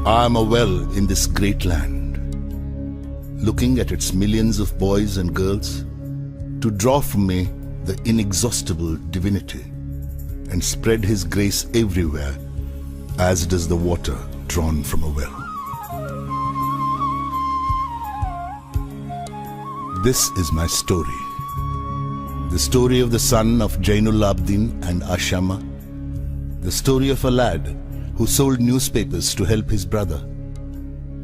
I am a well in this great land, looking at its millions of boys and girls to draw from me the inexhaustible divinity and spread His grace everywhere as does the water drawn from a well. This is my story. The story of the son of Jainul Abdin and Ashama. The story of a lad who sold newspapers to help his brother.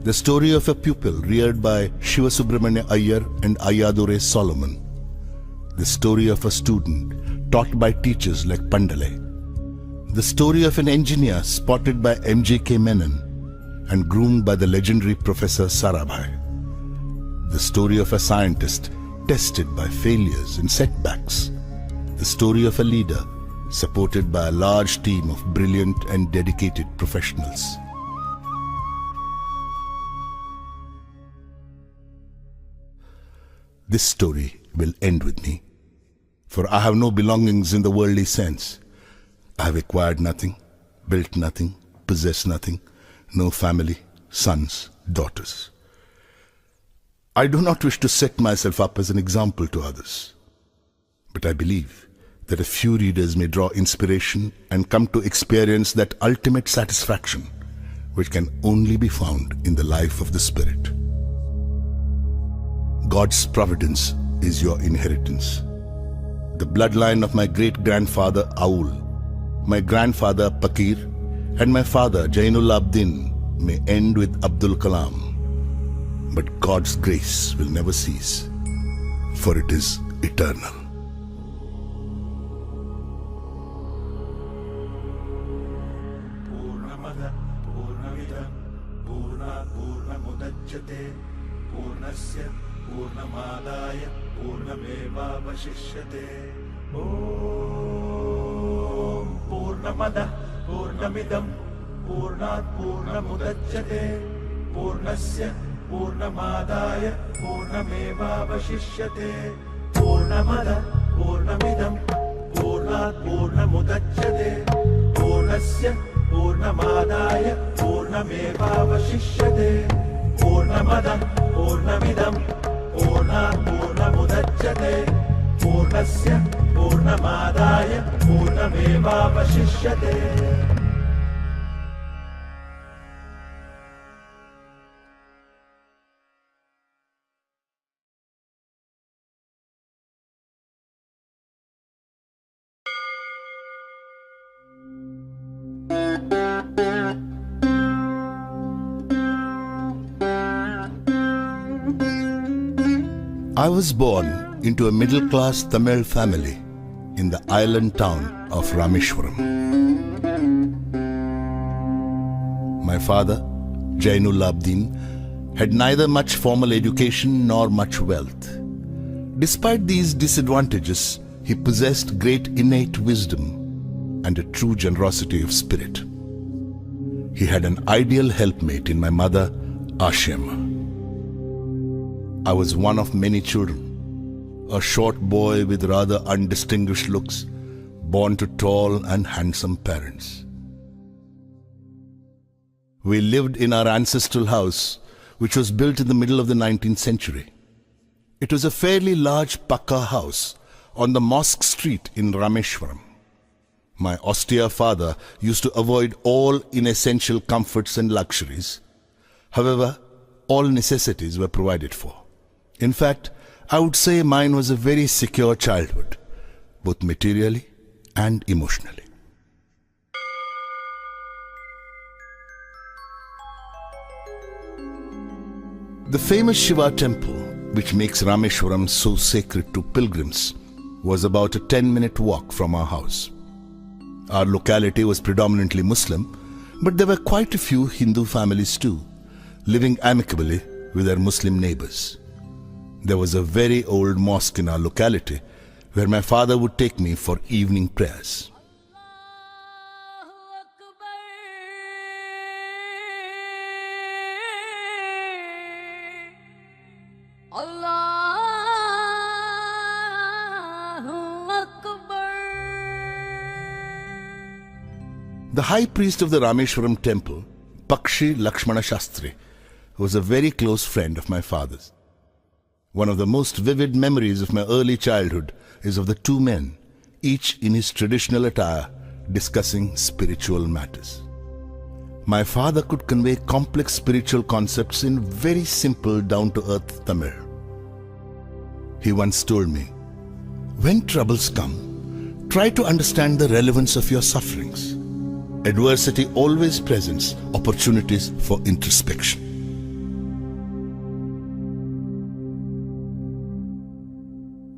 The story of a pupil reared by Shiva Subramanya Iyer and Ayadure Solomon. The story of a student taught by teachers like Pandale. The story of an engineer spotted by M.J.K. Menon and groomed by the legendary Professor Sarabhai. The story of a scientist tested by failures and setbacks. The story of a leader supported by a large team of brilliant and dedicated professionals. This story will end with me, for I have no belongings in the worldly sense. I have acquired nothing, built nothing, possessed nothing, no family, sons, daughters. I do not wish to set myself up as an example to others, but I believe that a few readers may draw inspiration and come to experience that ultimate satisfaction which can only be found in the life of the Spirit. God's providence is your inheritance. The bloodline of my great-grandfather Aul, my grandfather Pakir, and my father Jainul Abdin may end with Abdul Kalam. But God's grace will never cease, for it is eternal. Purnamada Purnamidam Purnat Purnamudachyate Purnasya Purnamadaya Purnamevavashishyate. Om Purnamada Purnamidam Purnat Purnamudachyate Purnasya Purnamadaya Purnamevavashishyate. Purnamada Purnamidam Purnat Purnamudachyate Purnasya Purnamadaya Purnamevavashishyate. Purnamada Purnamidam Purnat Purnamudachyate Purnasya Purnamadaya Purnamevavashishyate. I was born into a middle-class Tamil family in the island town of Rameshwaram. My father, Jainul Abdin, had neither much formal education nor much wealth. Despite these disadvantages, he possessed great innate wisdom and a true generosity of spirit. He had an ideal helpmate in my mother, Ashima. I was one of many children, a short boy with rather undistinguished looks, born to tall and handsome parents. We lived in our ancestral house, which was built in the middle of the 19th century. It was a fairly large Pakka house on the Mosque Street in Rameshwaram. My austere father used to avoid all inessential comforts and luxuries. However, all necessities were provided for. In fact, I would say mine was a very secure childhood, both materially and emotionally. The famous Shiva temple, which makes Rameshwaram so sacred to pilgrims, was about a 10-minute walk from our house. Our locality was predominantly Muslim, but there were quite a few Hindu families too, living amicably with their Muslim neighbors. There was a very old mosque in our locality where my father would take me for evening prayers. The high priest of the Rameshwaram temple, Pakshi Lakshmana Shastri, who was a very close friend of my father's. One of the most vivid memories of my early childhood is of the two men, each in his traditional attire, discussing spiritual matters. My father could convey complex spiritual concepts in very simple, down-to-earth Tamil. He once told me, "When troubles come, try to understand the relevance of your sufferings. Adversity always presents opportunities for introspection."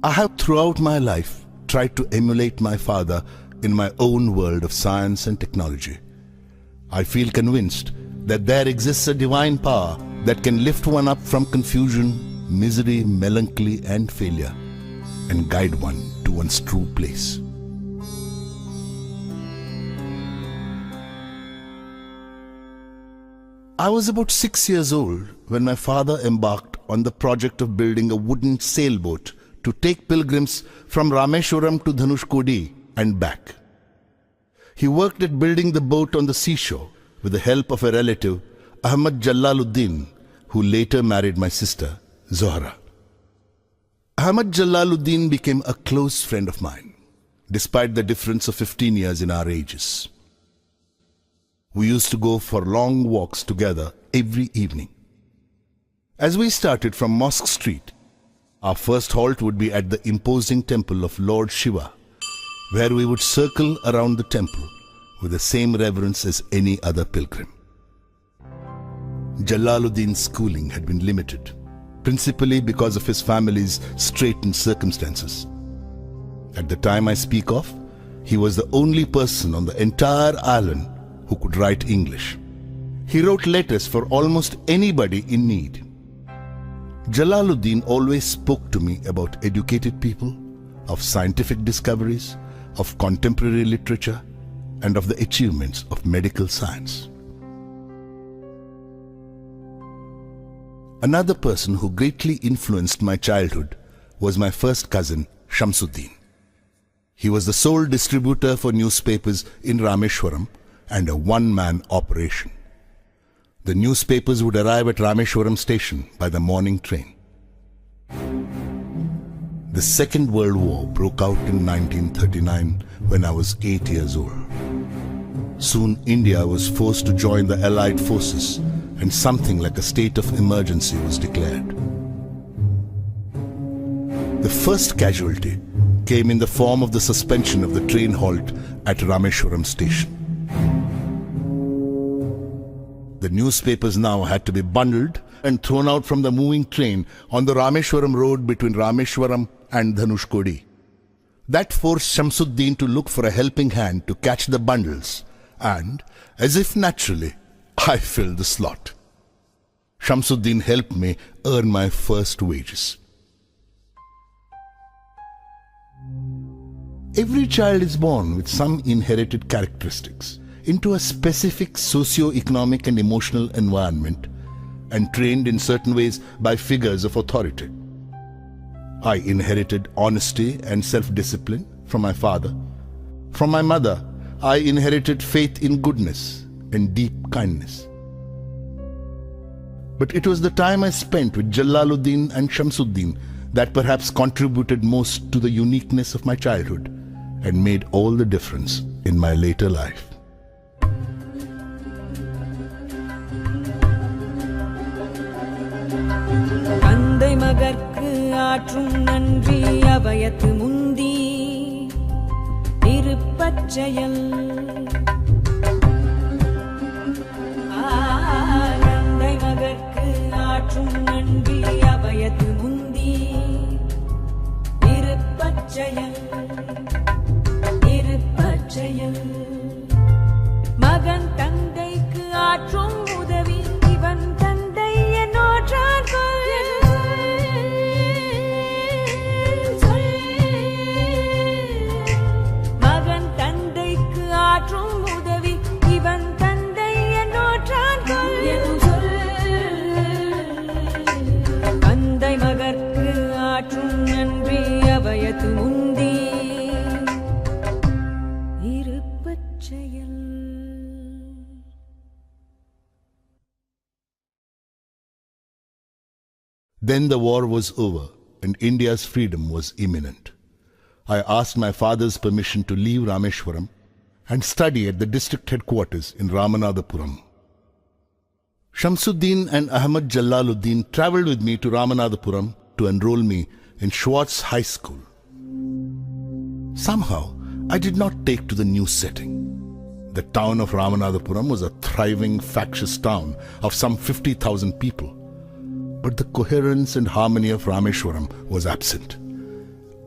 I have throughout my life tried to emulate my father in my own world of science and technology. I feel convinced that there exists a divine power that can lift one up from confusion, misery, melancholy and failure and guide one to one's true place. I was about 6 years old when my father embarked on the project of building a wooden sailboat to take pilgrims from Rameshwaram to Dhanushkodi and back. He worked at building the boat on the seashore with the help of a relative, Ahmad Jalaluddin, who later married my sister, Zohra. Ahmad Jalaluddin became a close friend of mine, despite the difference of 15 years in our ages. We used to go for long walks together every evening. As we started from Mosque Street, our first halt would be at the imposing temple of Lord Shiva, where we would circle around the temple with the same reverence as any other pilgrim. Jalaluddin's schooling had been limited, principally because of his family's straitened circumstances. At the time I speak of, he was the only person on the entire island who could write English. He wrote letters for almost anybody in need. Jalaluddin always spoke to me about educated people, of scientific discoveries, of contemporary literature, and of the achievements of medical science. Another person who greatly influenced my childhood was my first cousin, Shamsuddin. He was the sole distributor for newspapers in Rameshwaram and a one-man operation. The newspapers would arrive at Rameshwaram station by the morning train. The Second World War broke out in 1939 when I was 8 years old. Soon India was forced to join the Allied forces and something like a state of emergency was declared. The first casualty came in the form of the suspension of the train halt at Rameshwaram station. The newspapers now had to be bundled and thrown out from the moving train on the Rameshwaram road between Rameshwaram and Dhanushkodi. That forced Shamsuddin to look for a helping hand to catch the bundles, and, as if naturally, I filled the slot. Shamsuddin helped me earn my first wages. Every child is born with some inherited characteristics into a specific socio-economic and emotional environment and trained in certain ways by figures of authority. I inherited honesty and self-discipline from my father. From my mother, I inherited faith in goodness and deep kindness. But it was the time I spent with Jalaluddin and Shamsuddin that perhaps contributed most to the uniqueness of my childhood and made all the difference in my later life. தந்தை மகற்கு ஆற்றும் நன்றி அபயத்து முந்தி திருப்பச்செயல் தந்தை மகற்கு ஆற்றும் நன்றி அபயத்து முந்தி திருப்பச்செயல் திருப்பச்செயல் மகன் தந்தைக்கு ஆற்றும் உதவி இவன் தந்தை என்னோற்றான் மகன் தந்தைக்கு ஆற்றும் உதவி இவன் தந்தை என்னோற்றான் தந்தை மகற்கு ஆற்றும் நன்றி அபயத்து முந்தி இருப்பச்செயல். Then the war was over and India's freedom was imminent. I asked my father's permission to leave Rameshwaram and study at the district headquarters in Ramanathapuram. Shamsuddin and Ahmad Jalaluddin travelled with me to Ramanathapuram to enroll me in Schwartz High School. Somehow, I did not take to the new setting. The town of Ramanathapuram was a thriving, factious town of some 50,000 people. But the coherence and harmony of Rameshwaram was absent.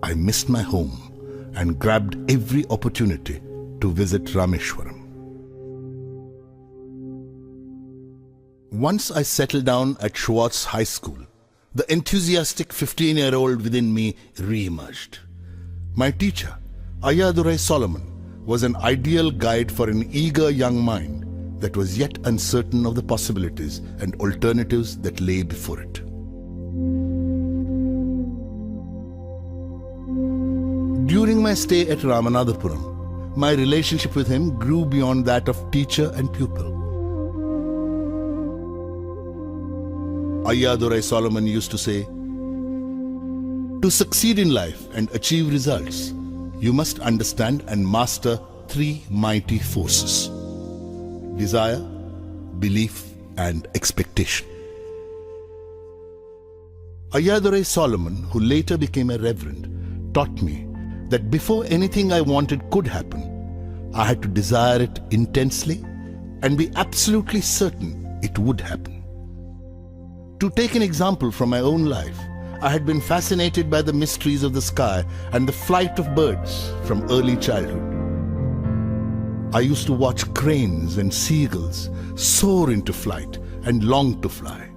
I missed my home and grabbed every opportunity to visit Rameshwaram. Once I settled down at Schwartz High School, the enthusiastic 15-year-old within me re-emerged. My teacher, Ayadurai Solomon, was an ideal guide for an eager young mind that was yet uncertain of the possibilities and alternatives that lay before it. During my stay at Ramanathapuram, my relationship with him grew beyond that of teacher and pupil. Ayadurai Solomon used to say, "To succeed in life and achieve results, you must understand and master three mighty forces: desire, belief, and expectation." Ayadurai Solomon, who later became a reverend, taught me that before anything I wanted could happen, I had to desire it intensely and be absolutely certain it would happen. To take an example from my own life, I had been fascinated by the mysteries of the sky and the flight of birds from early childhood. I used to watch cranes and seagulls soar into flight and long to fly.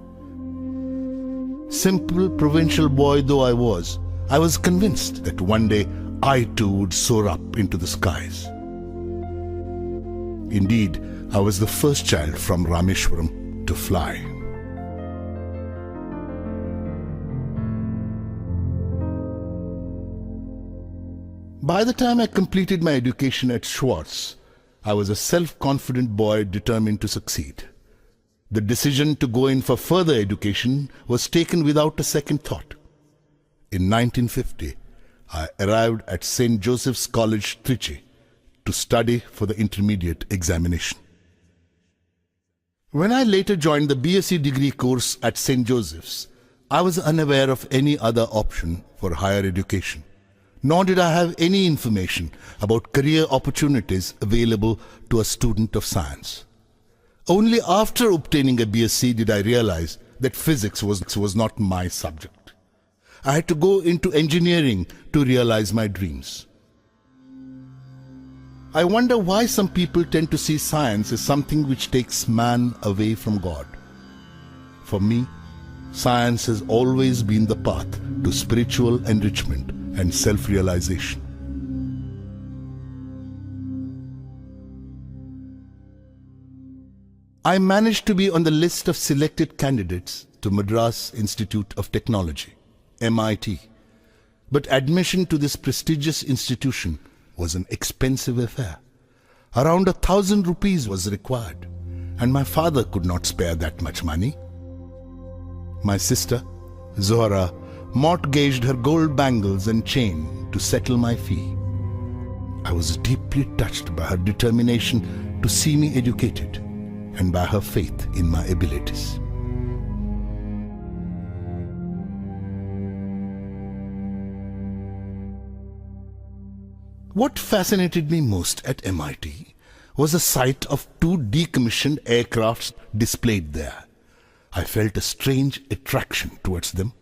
Simple provincial boy though I was convinced that one day I too would soar up into the skies. Indeed, I was the first child from Rameshwaram to fly. By the time I completed my education at Schwartz, I was a self-confident boy determined to succeed. The decision to go in for further education was taken without a second thought. In 1950, I arrived at St. Joseph's College, Trichy, to study for the intermediate examination. When I later joined the BSc degree course at St. Joseph's, I was unaware of any other option for higher education, nor did I have any information about career opportunities available to a student of science. Only after obtaining a BSc did I realize that physics was not my subject. I had to go into engineering to realize my dreams. I wonder why some people tend to see science as something which takes man away from God. For me, science has always been the path to spiritual enrichment and self-realization. I managed to be on the list of selected candidates to Madras Institute of Technology, MIT. But admission to this prestigious institution was an expensive affair. Around 1,000 rupees was required, and my father could not spare that much money. My sister, Zohra, mortgaged her gold bangles and chain to settle my fee. I was deeply touched by her determination to see me educated and by her faith in my abilities. What fascinated me most at MIT was the sight of two decommissioned aircrafts displayed there. I felt a strange attraction towards them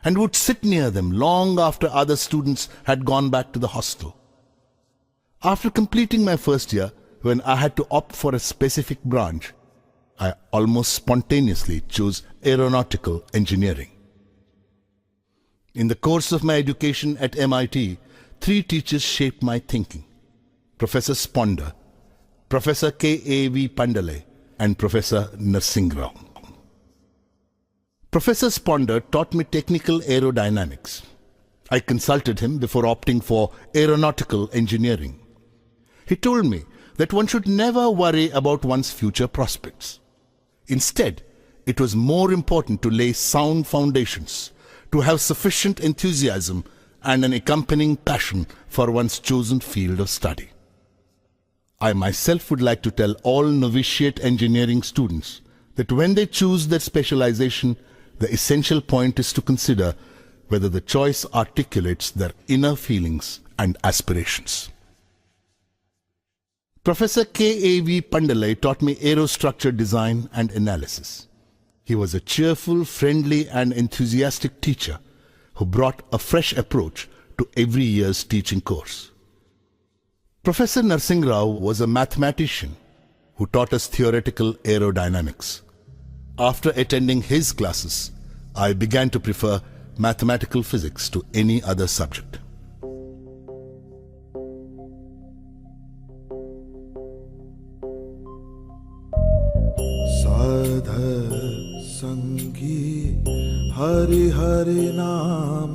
and would sit near them long after other students had gone back to the hostel. After completing my first year, when I had to opt for a specific branch, I almost spontaneously chose aeronautical engineering. In the course of my education at MIT, three teachers shaped my thinking: Professor Sponder, Professor K.A.V. Pandale, and Professor Narsingrao. Professor Sponder taught me technical aerodynamics. I consulted him before opting for aeronautical engineering. He told me that one should never worry about one's future prospects. Instead, it was more important to lay sound foundations, to have sufficient enthusiasm and an accompanying passion for one's chosen field of study. I myself would like to tell all novitiate engineering students that when they choose their specialization, the essential point is to consider whether the choice articulates their inner feelings and aspirations. Professor K.A.V. Pandalai taught me aerostructure design and analysis. He was a cheerful, friendly and enthusiastic teacher who brought a fresh approach to every year's teaching course. Professor Narsingh Rao was a mathematician who taught us theoretical aerodynamics. After attending his classes, I began to prefer mathematical physics to any other subject. साध संगी हरि हरि नाम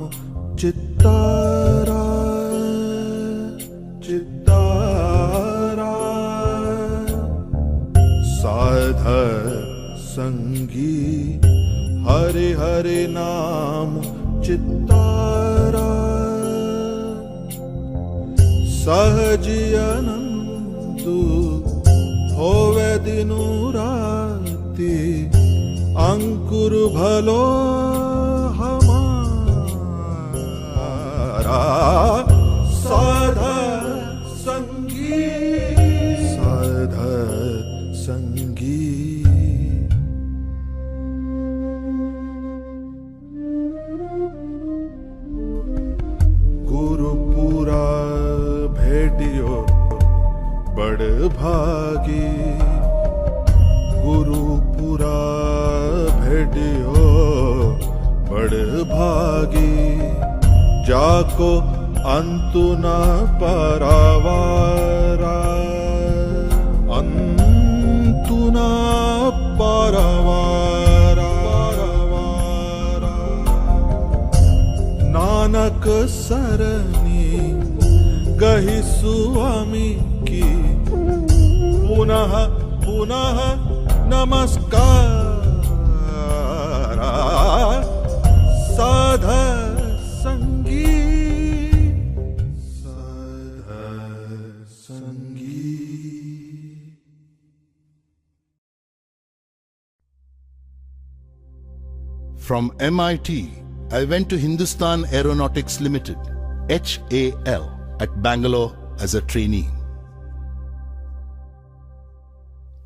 चित्तारा चित्तारा साध संगी हरि हरि नाम चित्तारा सहजी अनंतु होवे दिनु राति अंकुर भलो हमारा साध संगी साध संगी गुरुपुरा भेटियो बड़ भागी गुरुपुरा भेटियो बड़ भागी जाको अंतु न पारावारा अंतु न पारावारा नानक सरनी गही स्वामी की पुनः पुनः नमस्कार साध संगी साध संगी. From MIT, I went to Hindustan Aeronautics Limited, HAL, at Bangalore as a trainee.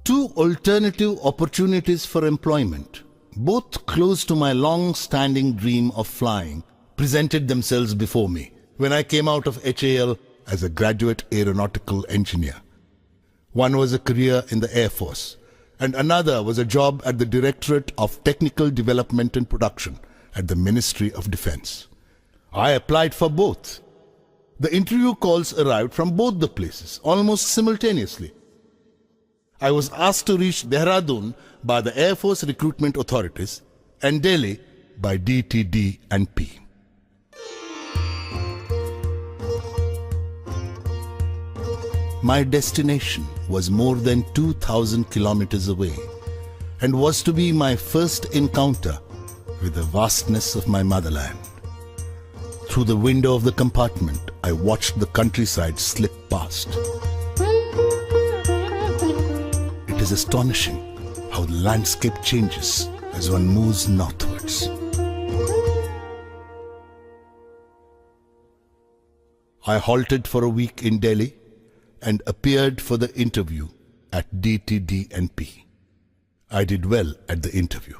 Two alternative opportunities for employment, both close to my long-standing dream of flying, presented themselves before me when I came out of HAL as a graduate aeronautical engineer. One was a career in the Air Force, and another was a job at the Directorate of Technical Development and Production at the Ministry of Defense. I applied for both. The interview calls arrived from both the places almost simultaneously. I was asked to reach Dehradun by the Air Force recruitment authorities and Delhi by DTD and P. My destination was more than 2,000 kilometers away and was to be my first encounter with the vastness of my motherland. Through the window of the compartment, I watched the countryside slip past. It is astonishing how the landscape changes as one moves northwards. I halted for a week in Delhi and appeared for the interview at DTD&P. I did well at the interview.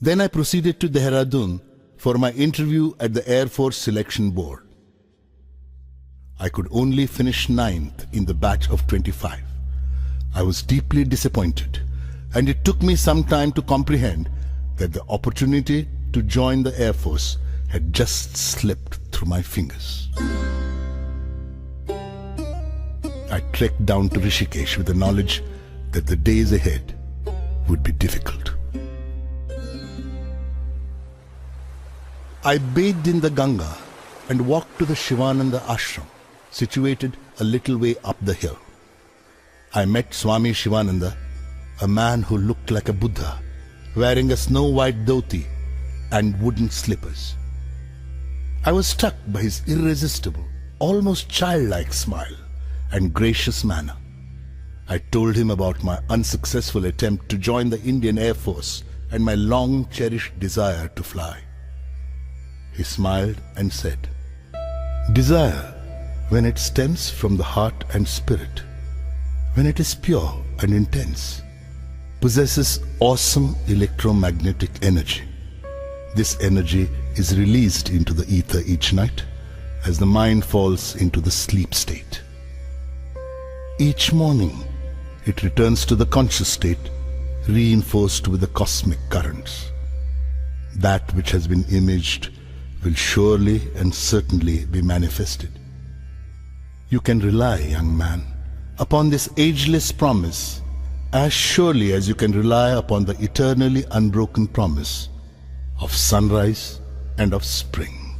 Then I proceeded to Dehradun for my interview at the Air Force Selection Board. I could only finish 9th in the batch of 25. I was deeply disappointed, and it took me some time to comprehend that the opportunity to join the Air Force had just slipped through my fingers. I trekked down to Rishikesh with the knowledge that the days ahead would be difficult. I bathed in the Ganga and walked to the Shivananda ashram, situated a little way up the hill. I met Swami Shivananda, a man who looked like a Buddha wearing a snow-white dhoti and wooden slippers. I was struck by his irresistible, almost childlike smile and gracious manner. I told him about my unsuccessful attempt to join the Indian Air Force and my long-cherished desire to fly. He smiled and said, "Desire, when it stems from the heart and spirit, when it is pure and intense, possesses awesome electromagnetic energy. This energy is released into the ether each night as the mind falls into the sleep state. Each morning, it returns to the conscious state, reinforced with the cosmic currents. That which has been imaged will surely and certainly be manifested. You can rely, young man, upon this ageless promise as surely as you can rely upon the eternally unbroken promise of sunrise and of spring."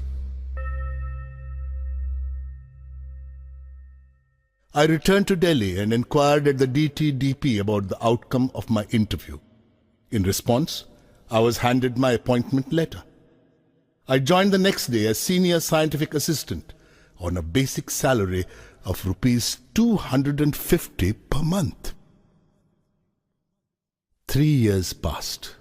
I returned to Delhi and inquired at the DTDP about the outcome of my interview. In response, I was handed my appointment letter. I joined the next day as senior scientific assistant on a basic salary of rupees 250 per month. 3 years passed.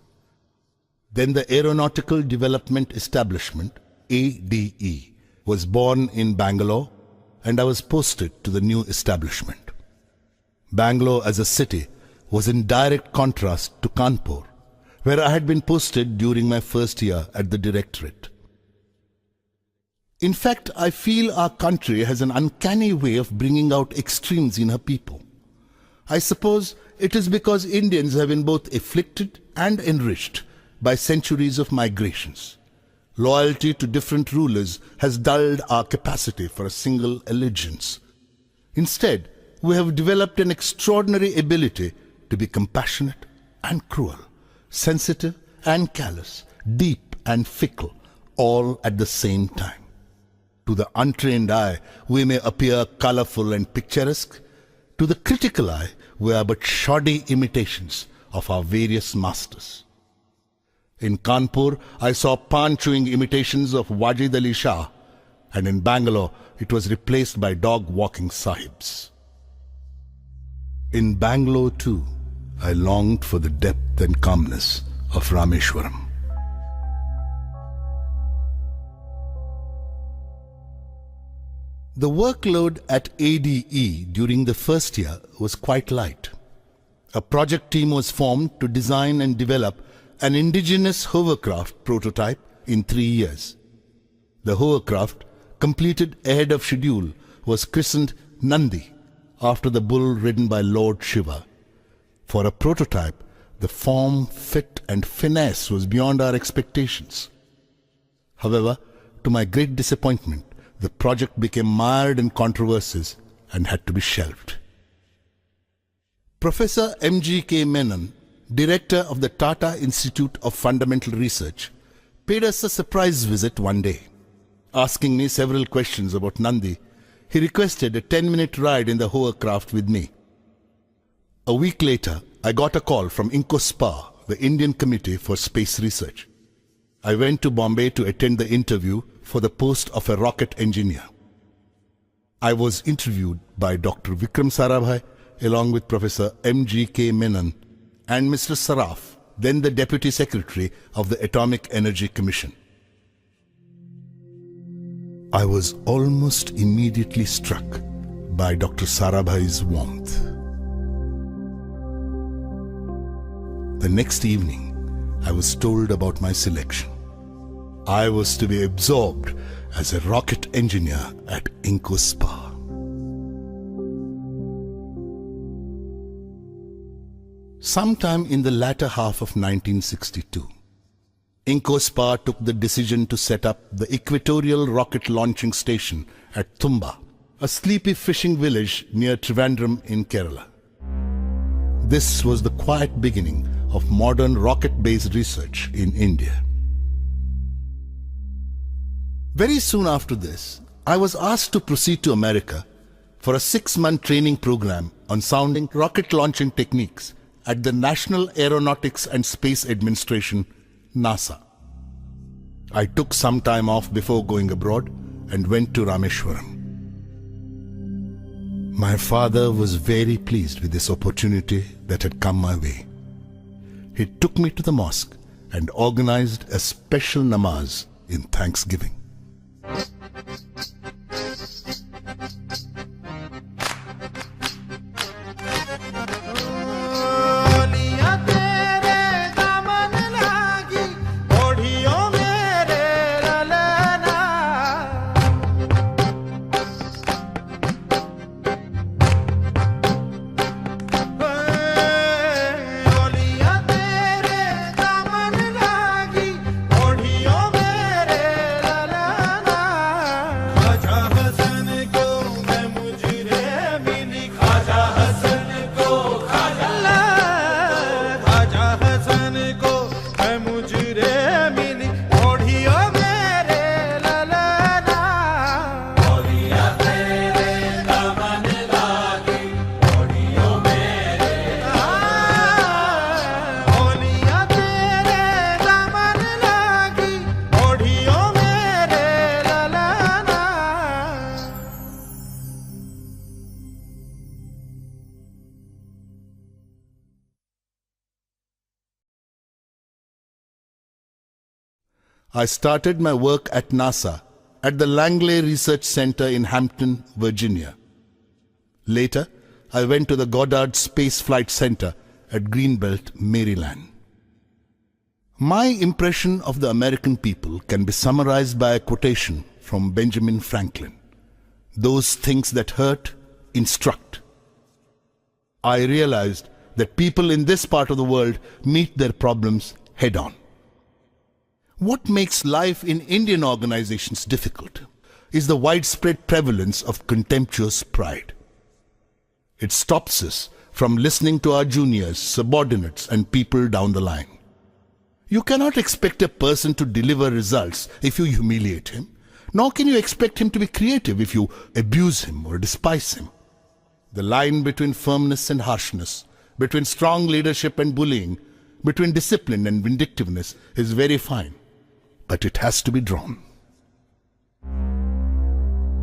Then the Aeronautical Development Establishment, ADE, was born in Bangalore, and I was posted to the new establishment. Bangalore as a city was in direct contrast to Kanpur, where I had been posted during my first year at the directorate. In fact, I feel our country has an uncanny way of bringing out extremes in her people. I suppose it is because Indians have been both afflicted and enriched by centuries of migrations. Loyalty to different rulers has dulled our capacity for a single allegiance. Instead, we have developed an extraordinary ability to be compassionate and cruel, sensitive and callous, deep and fickle, all at the same time. To the untrained eye, we may appear colorful and picturesque. To the critical eye, we are but shoddy imitations of our various masters. In Kanpur, I saw pan-chewing imitations of Wajid Ali Shah, and in Bangalore, it was replaced by dog-walking sahibs. In Bangalore, too, I longed for the depth and calmness of Rameshwaram. The workload at ADE during the first year was quite light. A project team was formed to design and develop an indigenous hovercraft prototype in 3 years. The hovercraft, completed ahead of schedule, was christened Nandi, after the bull ridden by Lord Shiva. For a prototype, the form, fit and finesse was beyond our expectations. However, to my great disappointment, the project became mired in controversies and had to be shelved. Professor M.G.K. Menon, director of the Tata Institute of Fundamental Research, paid us a surprise visit one day. Asking me several questions about Nandi, he requested a 10-minute ride in the hovercraft with me. A week later, I got a call from INCOSPA, the Indian Committee for Space Research. I went to Bombay to attend the interview for the post of a rocket engineer. I was interviewed by Dr. Vikram Sarabhai along with Professor M.G.K. Menon and Mr. Saraf, then the Deputy Secretary of the Atomic Energy Commission. I was almost immediately struck by Dr. Sarabhai's warmth. The next evening, I was told about my selection. I was to be absorbed as a rocket engineer at INCOSPA. Sometime in the latter half of 1962, INCOSPA took the decision to set up the Equatorial Rocket Launching Station at Tumba, a sleepy fishing village near Trivandrum in Kerala. This was the quiet beginning of modern rocket-based research in India. Very soon after this, I was asked to proceed to America for a 6-month training program on sounding rocket launching techniques at the National Aeronautics and Space Administration, NASA. I took some time off before going abroad and went to Rameshwaram. My father was very pleased with this opportunity that had come my way. He took me to the mosque and organized a special namaz in thanksgiving. I started my work at NASA at the Langley Research Center in Hampton, Virginia. Later, I went to the Goddard Space Flight Center at Greenbelt, Maryland. My impression of the American people can be summarized by a quotation from Benjamin Franklin. Those things that hurt instruct. I realized that people in this part of the world meet their problems head-on. What makes life in Indian organizations difficult is the widespread prevalence of contemptuous pride. It stops us from listening to our juniors, subordinates, and people down the line. You cannot expect a person to deliver results if you humiliate him, nor can you expect him to be creative if you abuse him or despise him. The line between firmness and harshness, between strong leadership and bullying, between discipline and vindictiveness is very fine. But it has to be drawn.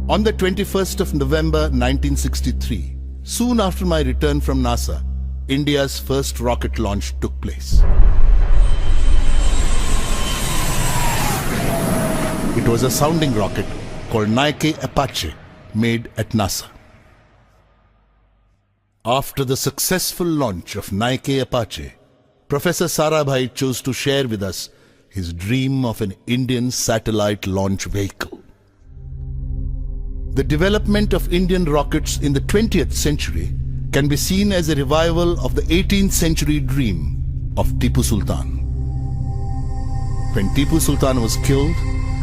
On the 21st of November 1963, soon after my return from NASA, India's first rocket launch took place. It was a sounding rocket called Nike Apache, made at NASA. After the successful launch of Nike Apache, Professor Sarabhai chose to share with us his dream of an Indian satellite launch vehicle. The development of Indian rockets in the 20th century can be seen as a revival of the 18th century dream of Tipu Sultan. When Tipu Sultan was killed,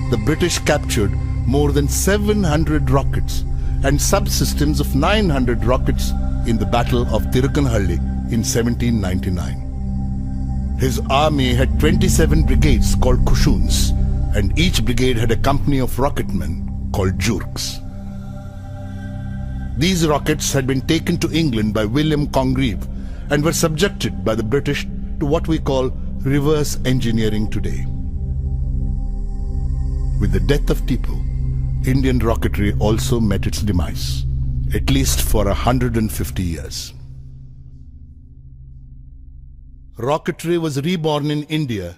the British captured more than 700 rockets and subsystems of 900 rockets in the Battle of Tirukkanhalli in 1799. His army had 27 brigades called Kushuns, and each brigade had a company of rocketmen called Jurks. These rockets had been taken to England by William Congreve and were subjected by the British to what we call reverse engineering today. With the death of Tipu, Indian rocketry also met its demise, at least for 150 years. Rocketry was reborn in India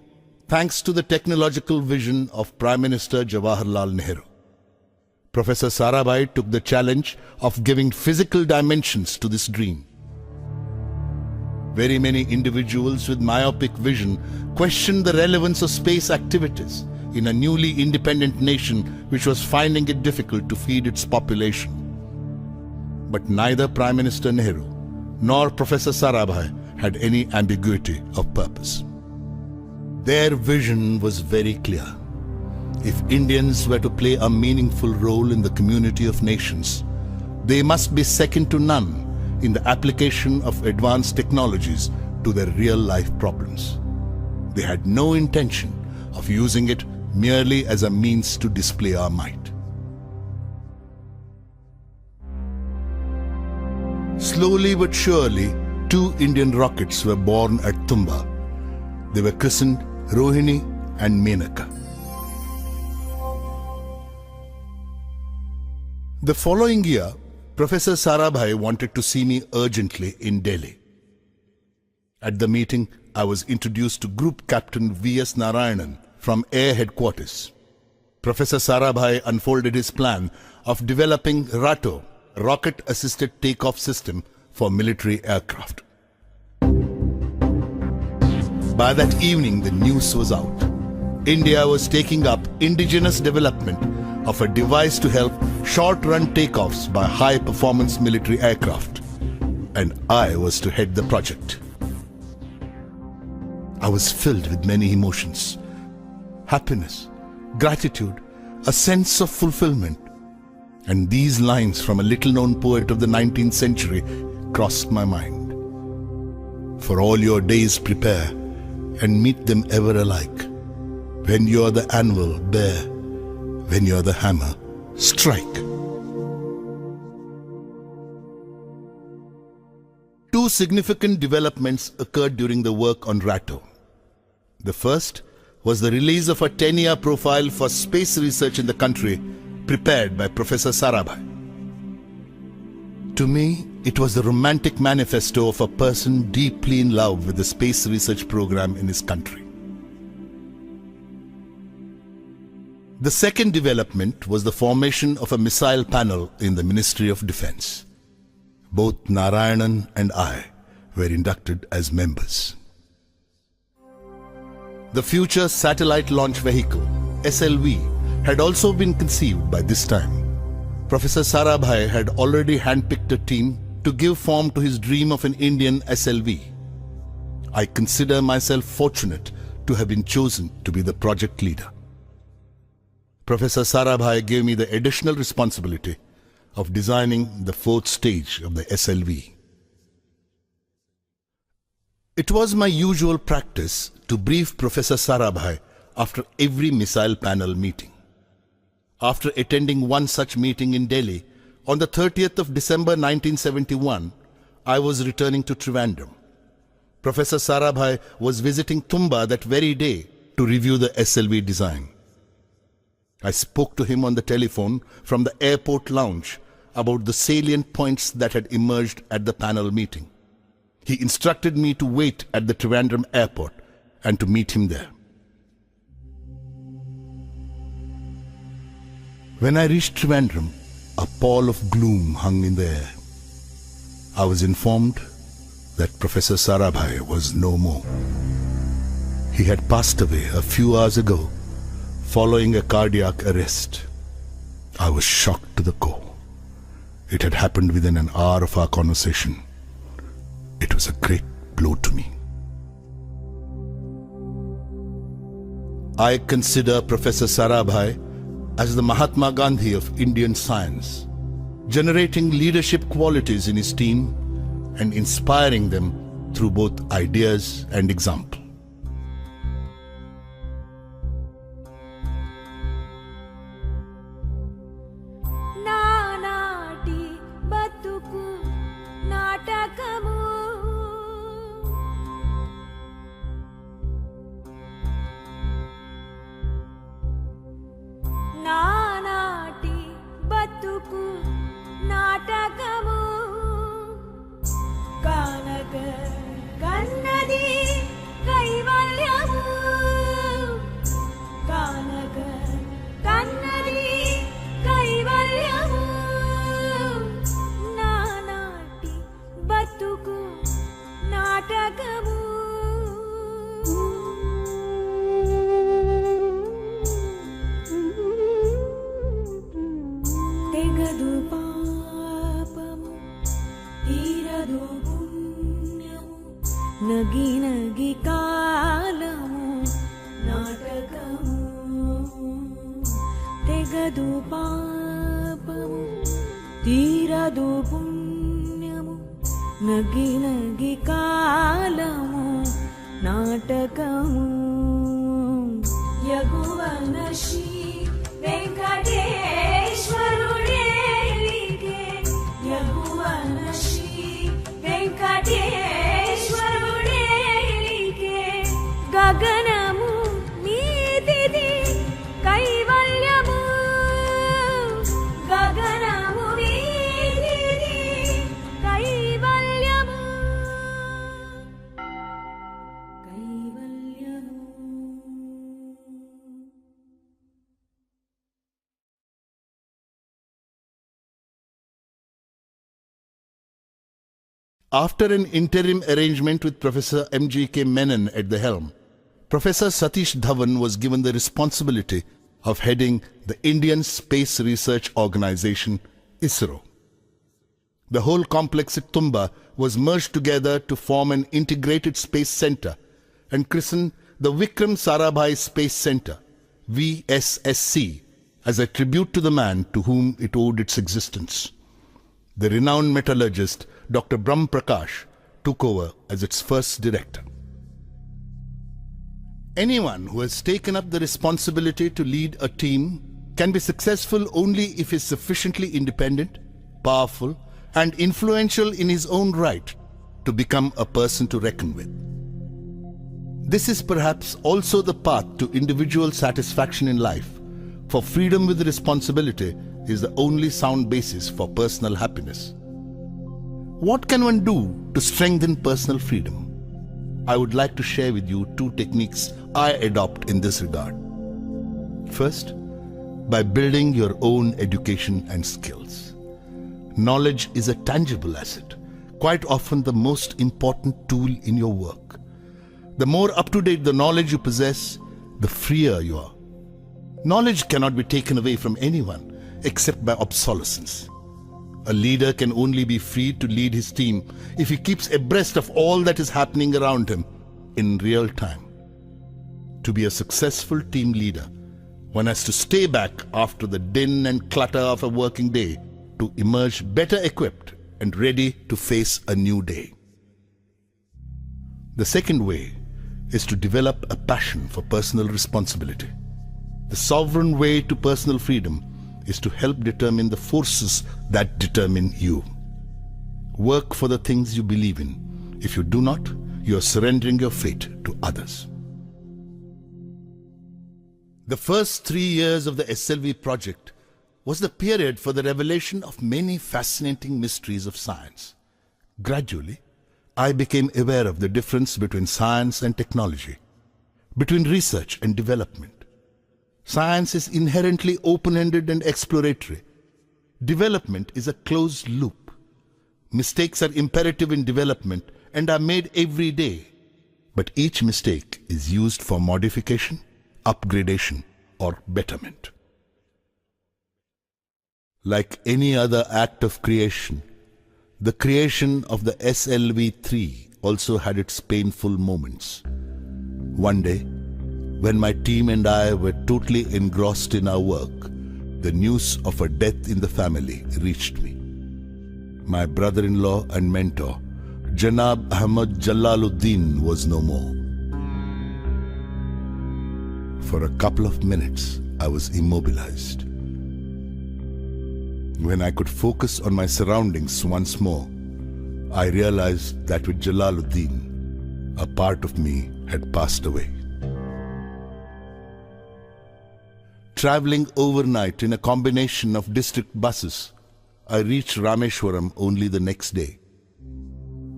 thanks to the technological vision of Prime Minister Jawaharlal Nehru. Professor Sarabhai took the challenge of giving physical dimensions to this dream. Very many individuals with myopic vision questioned the relevance of space activities in a newly independent nation which was finding it difficult to feed its population. But neither Prime Minister Nehru nor Professor Sarabhai had any ambiguity of purpose. Their vision was very clear. If Indians were to play a meaningful role in the community of nations, they must be second to none in the application of advanced technologies to their real-life problems. They had no intention of using it merely as a means to display our might. Slowly but surely, 2 Indian rockets were born at Tumba. They were christened Rohini and Menaka. The following year, Professor Sarabhai wanted to see me urgently in Delhi. At the meeting, I was introduced to Group Captain V.S. Narayanan from Air Headquarters. Professor Sarabhai unfolded his plan of developing RATO, Rocket-Assisted Takeoff System for military aircraft. By that evening, the news was out. India was taking up indigenous development of a device to help short-run takeoffs by high-performance military aircraft, and I was to head the project. I was filled with many emotions: happiness, gratitude, a sense of fulfillment. And these lines from a little-known poet of the 19th century crossed my mind. For all your days prepare, and meet them ever alike. When you are the anvil, bear. When you are the hammer, strike. 2 significant developments occurred during the work on RATO. The first was the release of a 10-year profile for space research in the country, prepared by Professor Sarabhai. To me, it was the romantic manifesto of a person deeply in love with the space research program in his country. The second development was the formation of a missile panel in the Ministry of Defense. Both Narayanan and I were inducted as members. The Future Satellite Launch Vehicle, SLV, had also been conceived by this time. Professor Sarabhai had already handpicked a team to give form to his dream of an Indian SLV. I consider myself fortunate to have been chosen to be the project leader. Professor Sarabhai gave me the additional responsibility of designing the 4th stage of the SLV. It was my usual practice to brief Professor Sarabhai after every missile panel meeting. After attending one such meeting in Delhi, on the 30th of December 1971, I was returning to Trivandrum. Professor Sarabhai was visiting Tumba that very day to review the SLV design. I spoke to him on the telephone from the airport lounge about the salient points that had emerged at the panel meeting. He instructed me to wait at the Trivandrum airport and to meet him there. When I reached Trivandrum, a pall of gloom hung in the air. I was informed that Professor Sarabhai was no more. He had passed away a few hours ago following a cardiac arrest. I was shocked to the core. It had happened within an hour of our conversation. It was a great blow to me. I consider Professor Sarabhai as the Mahatma Gandhi of Indian science, generating leadership qualities in his team and inspiring them through both ideas and example. నగి నగి కాలము నాటకము తెగదు పాపము తీరదు పుణ్యము నగి నగి కాలము నాటకము యగువన Shri వెంకటేశ్వరుడే యగువన Shri వెంకటేశ్వరుడే After an interim arrangement with Professor M.G.K. Menon at the helm, Professor Satish Dhawan was given the responsibility of heading the Indian Space Research Organization, ISRO. The whole complex at Tumba was merged together to form an integrated space center and christened the Vikram Sarabhai Space Center, VSSC, as a tribute to the man to whom it owed its existence. The renowned metallurgist Dr. Brahm Prakash took over as its first director. Anyone who has taken up the responsibility to lead a team can be successful only if he is sufficiently independent, powerful, and influential in his own right to become a person to reckon with. This is perhaps also the path to individual satisfaction in life, for freedom with responsibility is the only sound basis for personal happiness. What can one do to strengthen personal freedom? I would like to share with you 2 techniques I adopt in this regard. First, by building your own education and skills. Knowledge is a tangible asset, quite often the most important tool in your work. The more up-to-date the knowledge you possess, the freer you are. Knowledge cannot be taken away from anyone except by obsolescence. A leader can only be free to lead his team if he keeps abreast of all that is happening around him in real time. To be a successful team leader, one has to stay back after the din and clutter of a working day to emerge better equipped and ready to face a new day. The second way is to develop a passion for personal responsibility. The sovereign way to personal freedom is to help determine the forces that determine you. Work for the things you believe in. If you do not, you are surrendering your fate to others. The first 3 years of the SLV project was the period for the revelation of many fascinating mysteries of science. Gradually, I became aware of the difference between science and technology, between research and development. Science is inherently open-ended and exploratory. Development is a closed loop. Mistakes are imperative in development and are made every day, but each mistake is used for modification, upgradation, or betterment. Like any other act of creation, the creation of the SLV-3 also had its painful moments. One day, when my team and I were totally engrossed in our work, the news of a death in the family reached me. My brother-in-law and mentor, Janab Ahmad Jalaluddin, was no more. For a couple of minutes, I was immobilized. When I could focus on my surroundings once more, I realized that with Jalaluddin, a part of me had passed away. Traveling overnight in a combination of district buses, I reached Rameshwaram only the next day.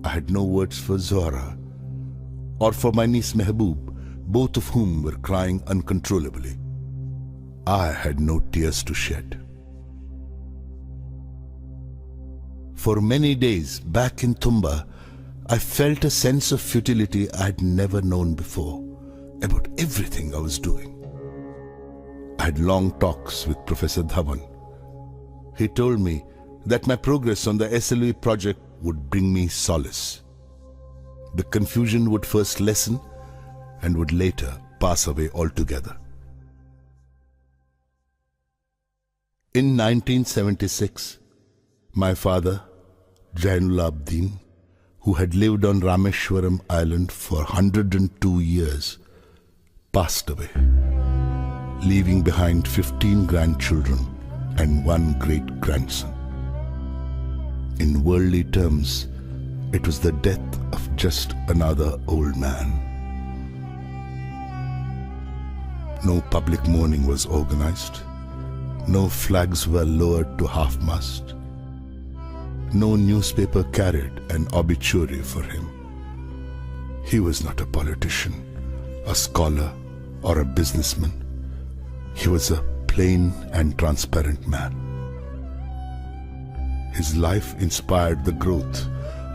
I had no words for Zora or for my niece Mehboob, both of whom were crying uncontrollably. I had no tears to shed. For many days back in Tumba, I felt a sense of futility I had never known before about everything I was doing. I had long talks with Professor Dhawan. He told me that my progress on the SLV project would bring me solace. The confusion would first lessen and would later pass away altogether. In 1976, my father, Jainul Abdin, who had lived on Rameshwaram Island for 102 years, passed away, leaving behind 15 grandchildren and 1 great-grandson. In worldly terms, it was the death of just another old man. No public mourning was organized. No flags were lowered to half-mast. No newspaper carried an obituary for him. He was not a politician, a scholar, or a businessman. He was a plain and transparent man. His life inspired the growth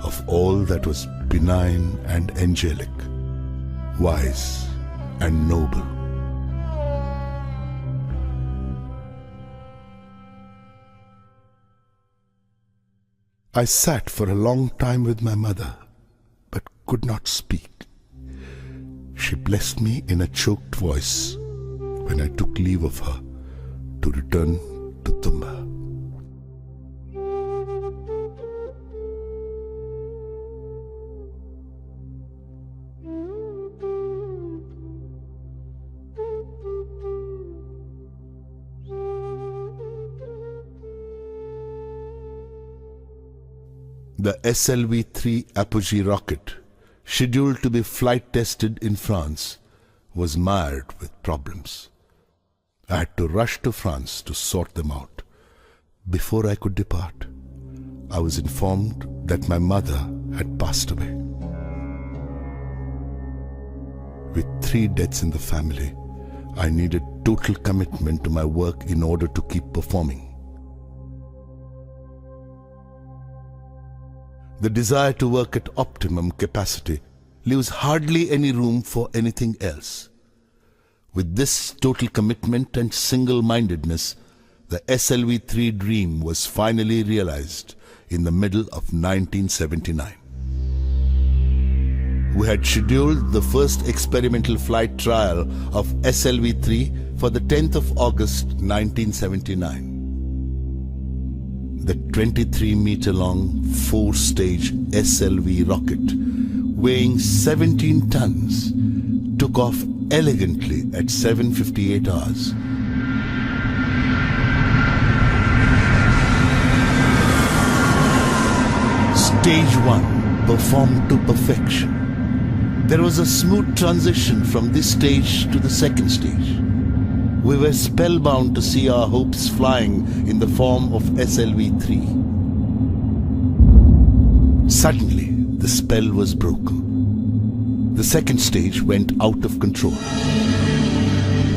of all that was benign and angelic, wise and noble. I sat for a long time with my mother, but could not speak. She blessed me in a choked voice when I took leave of her to return to Tumba. The SLV-3 Apogee rocket, scheduled to be flight tested in France, was mired with problems. I had to rush to France to sort them out. Before I could depart, I was informed that my mother had passed away. With 3 deaths in the family, I needed total commitment to my work in order to keep performing. The desire to work at optimum capacity leaves hardly any room for anything else. With this total commitment and single-mindedness, the SLV-3 dream was finally realized in the middle of 1979. We had scheduled the first experimental flight trial of SLV-3 for the 10th of August 1979. The 23-meter-long 4-stage SLV rocket, weighing 17 tons, took off elegantly at 7:58 hours. Stage 1 performed to perfection. There was a smooth transition from this stage to the second stage. We were spellbound to see our hopes flying in the form of SLV-3. Suddenly, the spell was broken. The second stage went out of control.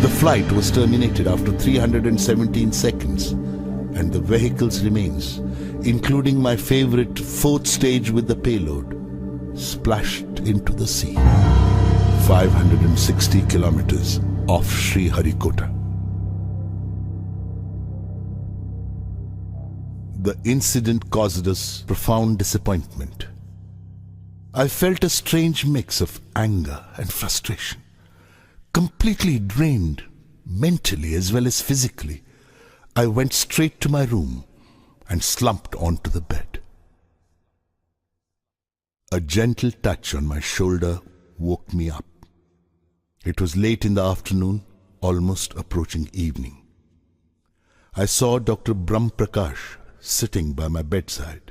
The flight was terminated after 317 seconds, and the vehicle's remains, including my favorite 4th stage with the payload, splashed into the sea, 560 kilometers off Sriharikota. The incident caused us profound disappointment. I felt a strange mix of anger and frustration. Completely drained, mentally as well as physically, I went straight to my room and slumped onto the bed. A gentle touch on my shoulder woke me up. It was late in the afternoon, almost approaching evening. I saw Dr. Brahm Prakash sitting by my bedside.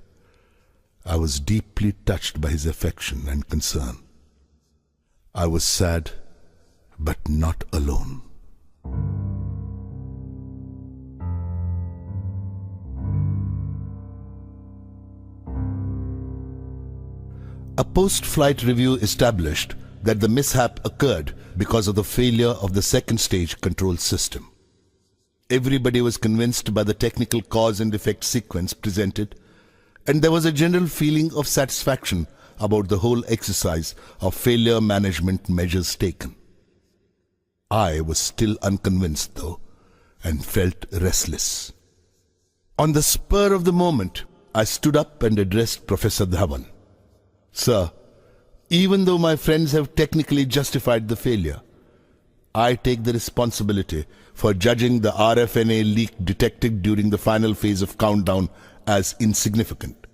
I was deeply touched by his affection and concern. I was sad, but not alone. A post-flight review established that the mishap occurred because of the failure of the second stage control system. Everybody was convinced by the technical cause and effect sequence presented, and there was a general feeling of satisfaction about the whole exercise of failure management measures taken. I was still unconvinced though, and felt restless. On the spur of the moment, I stood up and addressed Professor Dhawan. Sir, even though my friends have technically justified the failure, I take the responsibility for judging the RFNA leak detected during the final phase of countdown as insignificant.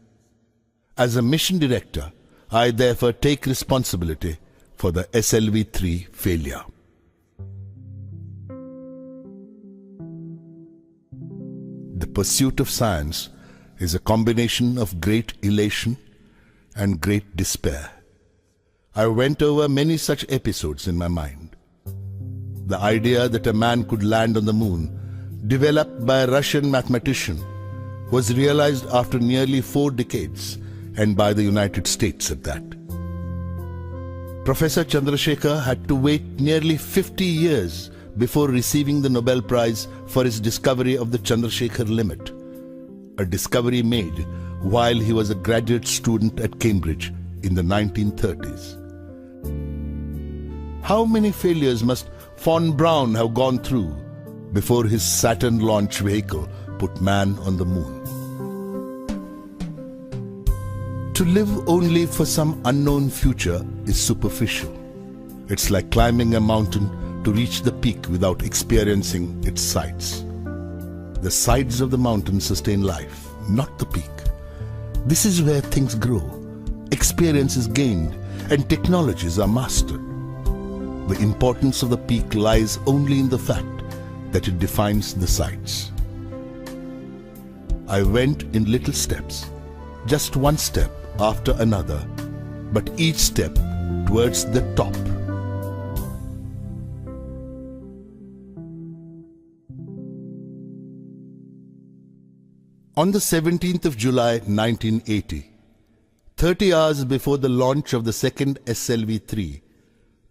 As a mission director, I therefore take responsibility for the SLV-3 failure. The pursuit of science is a combination of great elation and great despair. I went over many such episodes in my mind. The idea that a man could land on the moon, developed by a Russian mathematician, was realized after nearly 4 decades, and by the United States at that. Professor Chandrasekhar had to wait nearly 50 years before receiving the Nobel Prize for his discovery of the Chandrasekhar limit, a discovery made while he was a graduate student at Cambridge in the 1930s. How many failures must Von Braun have gone through before his Saturn launch vehicle put man on the moon? To live only for some unknown future is superficial. It's like climbing a mountain to reach the peak without experiencing its sides. The sides of the mountain sustain life, not the peak. This is where things grow, experience is gained, and technologies are mastered. The importance of the peak lies only in the fact that it defines the sides. I went in little steps, just one step after another, but each step towards the top. On the 17th of July 1980, 30 hours before the launch of the second SLV-3,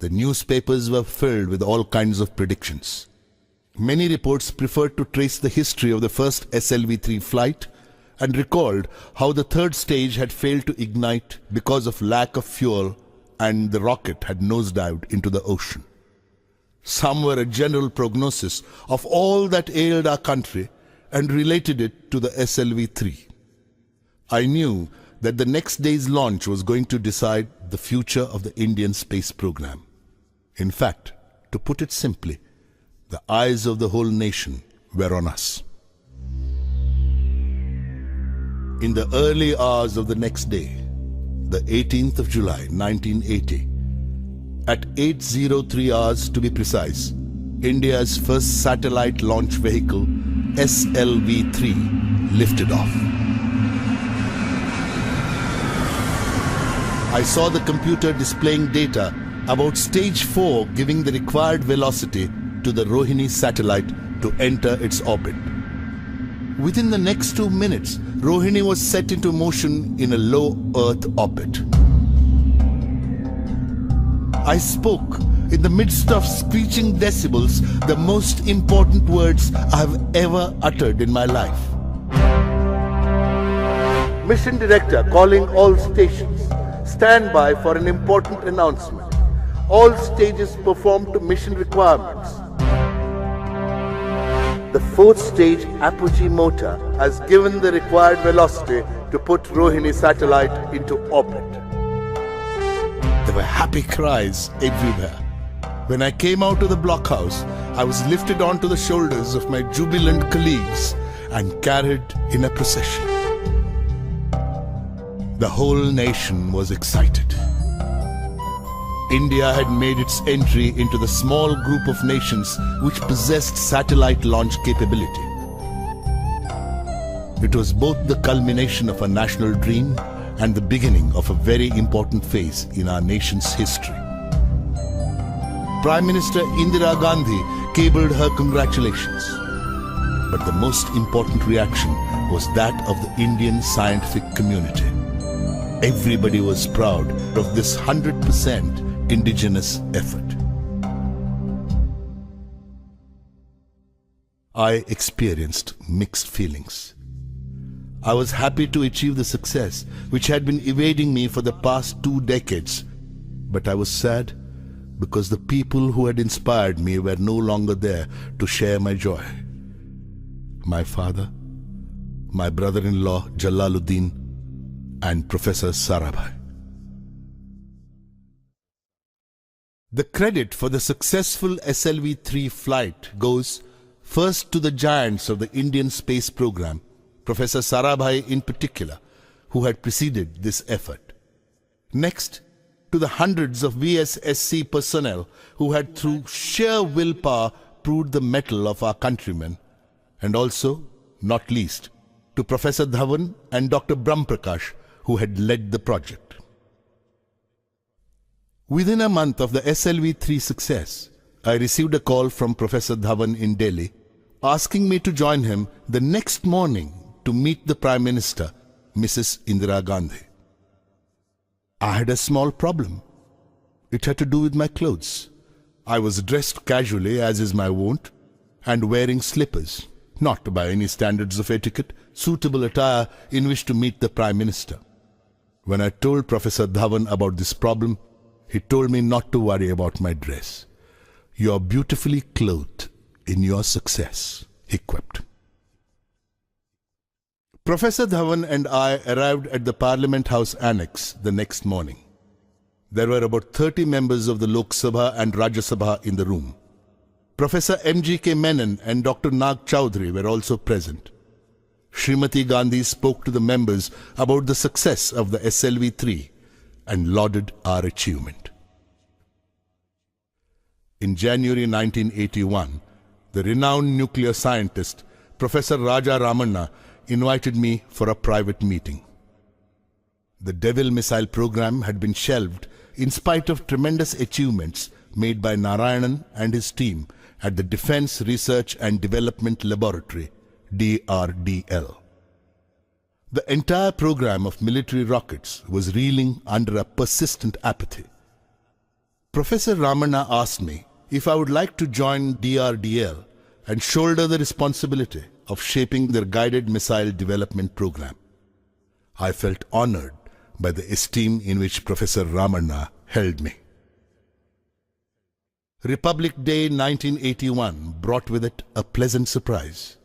the newspapers were filled with all kinds of predictions. Many reports preferred to trace the history of the first SLV-3 flight and recalled how the third stage had failed to ignite because of lack of fuel and the rocket had nosedived into the ocean. Some were a general prognosis of all that ailed our country and related it to the SLV-3. I knew that the next day's launch was going to decide the future of the Indian space program. In fact, to put it simply, the eyes of the whole nation were on us. In the early hours of the next day, the 18th of July 1980, at 8:03 hours to be precise, India's first satellite launch vehicle, SLV-3, lifted off. I saw the computer displaying data about stage 4 giving the required velocity to the Rohini satellite to enter its orbit. Within the next 2 minutes, Rohini was set into motion in a low Earth orbit. I spoke in the midst of screeching decibels the most important words I have ever uttered in my life. Mission Director calling all stations. Stand by for an important announcement. All stages perform to mission requirements. The fourth stage apogee motor has given the required velocity to put Rohini satellite into orbit. There were happy cries everywhere. When I came out of the blockhouse, I was lifted onto the shoulders of my jubilant colleagues and carried in a procession. The whole nation was excited. India had made its entry into the small group of nations which possessed satellite launch capability. It was both the culmination of a national dream and the beginning of a very important phase in our nation's history. Prime Minister Indira Gandhi cabled her congratulations. But the most important reaction was that of the Indian scientific community. Everybody was proud of this 100% indigenous effort. I experienced mixed feelings. I was happy to achieve the success which had been evading me for the past 2 decades, but I was sad because the people who had inspired me were no longer there to share my joy. My father, my brother-in-law Jalaluddin, and Professor Sarabhai. The credit for the successful SLV-3 flight goes first to the giants of the Indian space program, Professor Sarabhai in particular, who had preceded this effort. Next, to the hundreds of VSSC personnel who had through sheer willpower proved the mettle of our countrymen, and also, not least, to Professor Dhawan and Dr. Brahmprakash, who had led the project. Within a month of the SLV-3 success, I received a call from Professor Dhawan in Delhi, asking me to join him the next morning to meet the Prime Minister, Mrs. Indira Gandhi. I had a small problem. It had to do with my clothes. I was dressed casually, as is my wont, and wearing slippers. not by any standards of etiquette, suitable attire in which to meet the Prime Minister. When I told Professor Dhawan about this problem, he told me not to worry about my dress. "You are beautifully clothed in your success," he quipped. Professor Dhawan and I arrived at the Parliament House Annex the next morning. There were about 30 members of the Lok Sabha and Rajya Sabha in the room. Professor M.G.K. Menon and Dr. Nag Chowdhury were also present. Srimati Gandhi spoke to the members about the success of the SLV-3 and lauded our achievement. In January 1981, the renowned nuclear scientist, Professor Raja Ramanna, invited me for a private meeting. The Devil missile program had been shelved in spite of tremendous achievements made by Narayanan and his team at the Defence Research and Development Laboratory, DRDL. The entire program of military rockets was reeling under a persistent apathy. Professor Ramanna asked me if I would like to join DRDL and shoulder the responsibility of shaping their guided missile development program. I felt honored by the esteem in which Professor Ramanna held me. Republic Day 1981 brought with it a pleasant surprise: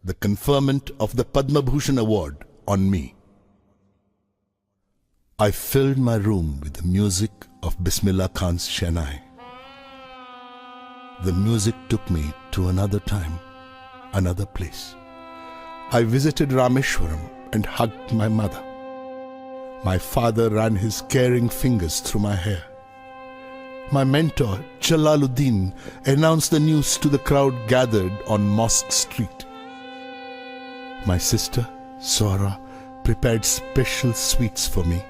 the conferment of the Padma Bhushan Award on me. I filled my room with the music of Bismillah Khan's Shehnai. The music took me to another time, another place. I visited Rameshwaram and hugged my mother. My father ran his caring fingers through my hair. My mentor, Jalaluddin, announced the news to the crowd gathered on Mosque Street. My sister, Swara, prepared special sweets for me.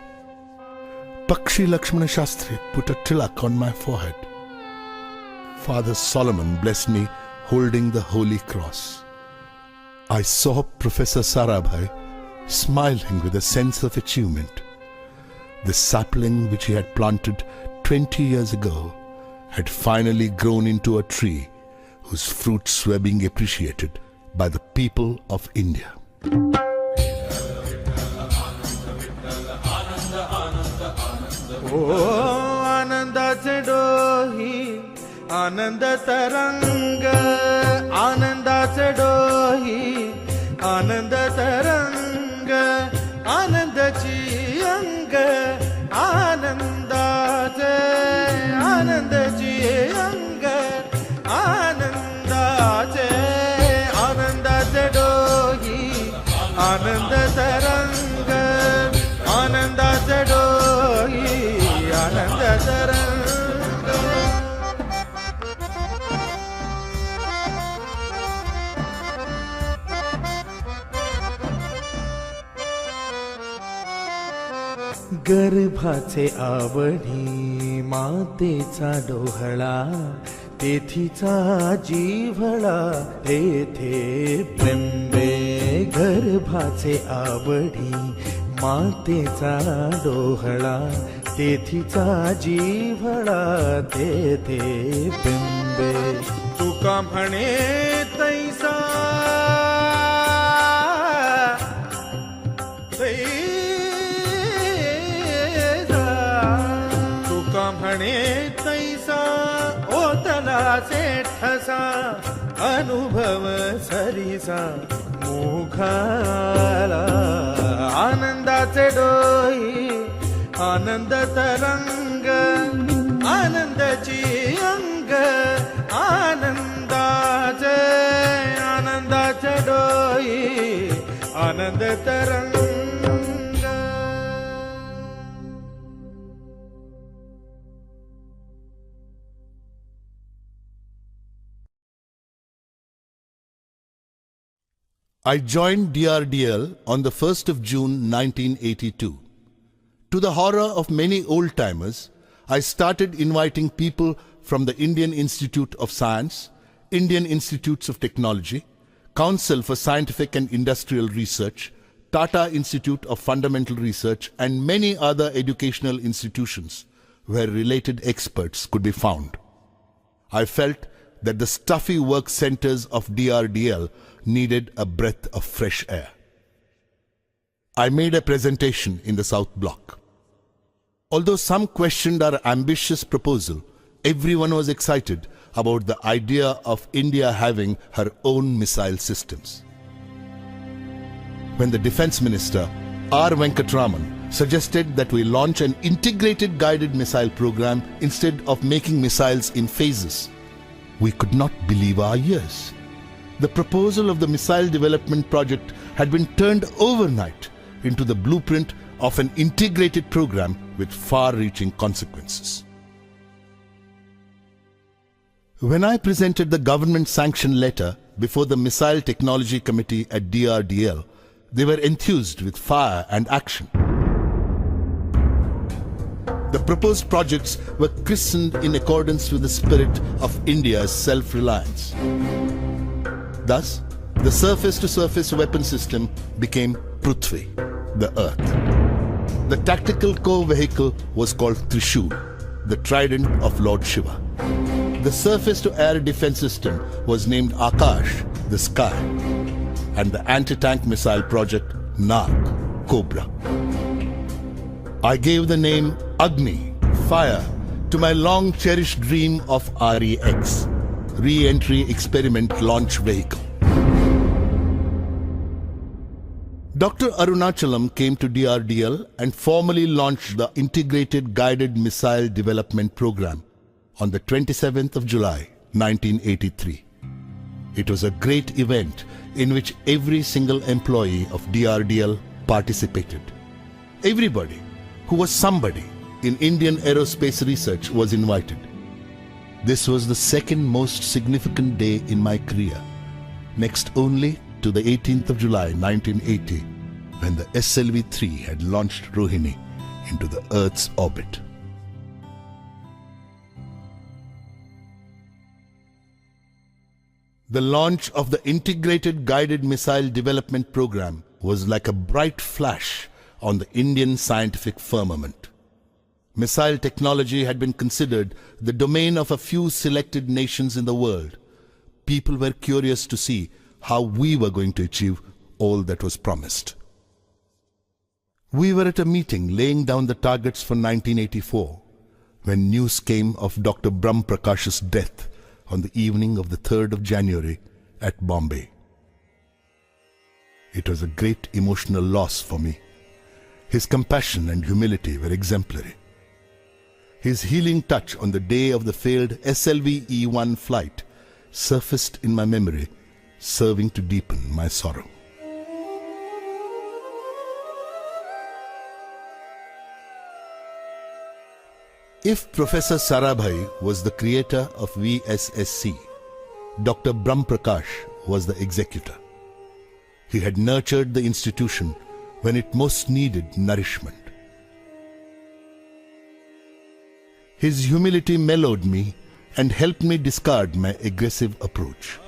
Pakshi Lakshmana Shastri put a tilak on my forehead. Father Solomon blessed me holding the Holy Cross. I saw Professor Sarabhai smiling with a sense of achievement. The sapling which he had planted 20 years ago had finally grown into a tree whose fruits were being appreciated by the people of India. ओ आनंदाचे डोही आनंद तरंग आनंदाचे डोही आनंद तरंग आनंदाची अंग आनंदाचे आनंदाची अंग आनंदाचे आनंदाचे डोही आनंद तरंग आनंदाचे डोही आनंद तरंग गर्भाचे आवडी मातेचा डोहळा तेथीचा जिव्हाळा तेथे बिंबे गर्भाचे आवडी मातेचा डोहळा तेथीचा जिव्हाळा तेथे बिंबे तुका म्हणे तैसा म्हणे तैसा ओतला ठसा अनुभव सरीसा मुखाला आनंदाचे डोही आनंद तरंग आनंदाची अंग आनंदाचे आनंदाचे डोही आनंद तरंग I joined DRDL on the 1st of June 1982. To the horror of many old-timers, I started inviting people from the Indian Institute of Science, Indian Institutes of Technology, Council for Scientific and Industrial Research, Tata Institute of Fundamental Research, and many other educational institutions where related experts could be found. I felt that the stuffy work centers of DRDL needed a breath of fresh air. I made a presentation in the South Block. Although some questioned our ambitious proposal, everyone was excited about the idea of India having her own missile systems. When the Defence Minister, R. Venkatraman, suggested that we launch an integrated guided missile program instead of making missiles in phases, we could not believe our ears. The proposal of the missile development project had been turned overnight into the blueprint of an integrated program with far-reaching consequences. When I presented the government-sanctioned letter before the Missile Technology Committee at DRDL, they were enthused with fire and action. The proposed projects were christened in accordance with the spirit of India's self-reliance. Thus, the surface-to-surface weapon system became Prithvi, the earth. The tactical core vehicle was called Trishul, the trident of Lord Shiva. The surface-to-air defense system was named Akash, the sky, and the anti-tank missile project Nag, Cobra. I gave the name Agni, fire, to my long-cherished dream of REX, Re-Entry Experiment Launch Vehicle. Dr. Arunachalam came to DRDL and formally launched the Integrated Guided Missile Development Program on the 27th of July, 1983. It was a great event in which every single employee of DRDL participated. Everybody who was somebody in Indian aerospace research was invited. This was the second most significant day in my career, next only to the 18th of July 1980, when the SLV-3 had launched Rohini into the Earth's orbit. The launch of the Integrated Guided Missile Development Program was like a bright flash on the Indian scientific firmament. Missile technology had been considered the domain of a few selected nations in the world. People were curious to see how we were going to achieve all that was promised. We were at a meeting laying down the targets for 1984 when news came of Dr. Brahm Prakash's death on the evening of the 3rd of January at Bombay. It was a great emotional loss for me. His compassion and humility were exemplary. His healing touch on the day of the failed SLV-E1 flight surfaced in my memory, serving to deepen my sorrow. If Professor Sarabhai was the creator of VSSC, Dr. Brahm Prakash was the executor. He had nurtured the institution when it most needed nourishment. His humility mellowed me and helped me discard my aggressive approach.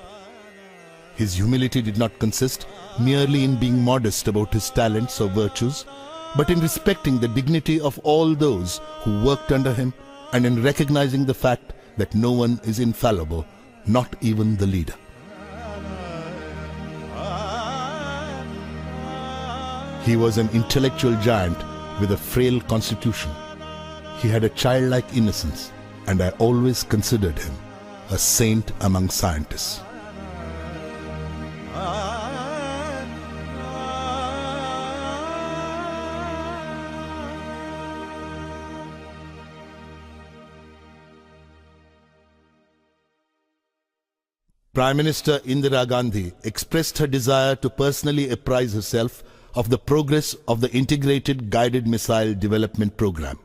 His humility did not consist merely in being modest about his talents or virtues, but in respecting the dignity of all those who worked under him and in recognizing the fact that no one is infallible, not even the leader. He was an intellectual giant with a frail constitution. He had a childlike innocence, and I always considered him a saint among scientists. Prime Minister Indira Gandhi expressed her desire to personally apprise herself of the progress of the Integrated Guided Missile Development Program.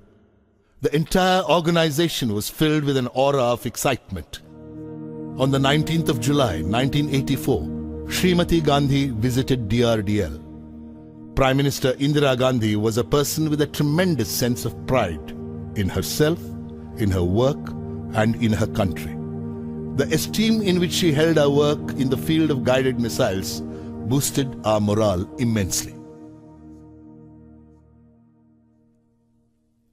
The entire organization was filled with an aura of excitement. On the 19th of July, 1984, Srimati Gandhi visited DRDL. Prime Minister Indira Gandhi was a person with a tremendous sense of pride in herself, in her work, and in her country. The esteem in which she held our work in the field of guided missiles boosted our morale immensely.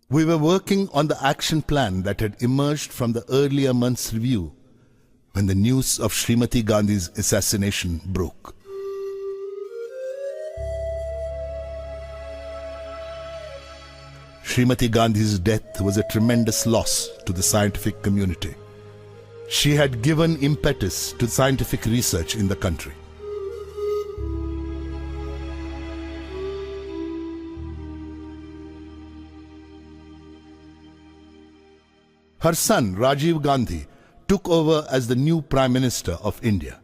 We were working on the action plan that had emerged from the earlier month's review when the news of Srimati Gandhi's assassination broke. Srimati Gandhi's death was a tremendous loss to the scientific community. She had given impetus to scientific research in the country. Her son, Rajiv Gandhi, took over as the new Prime Minister of India.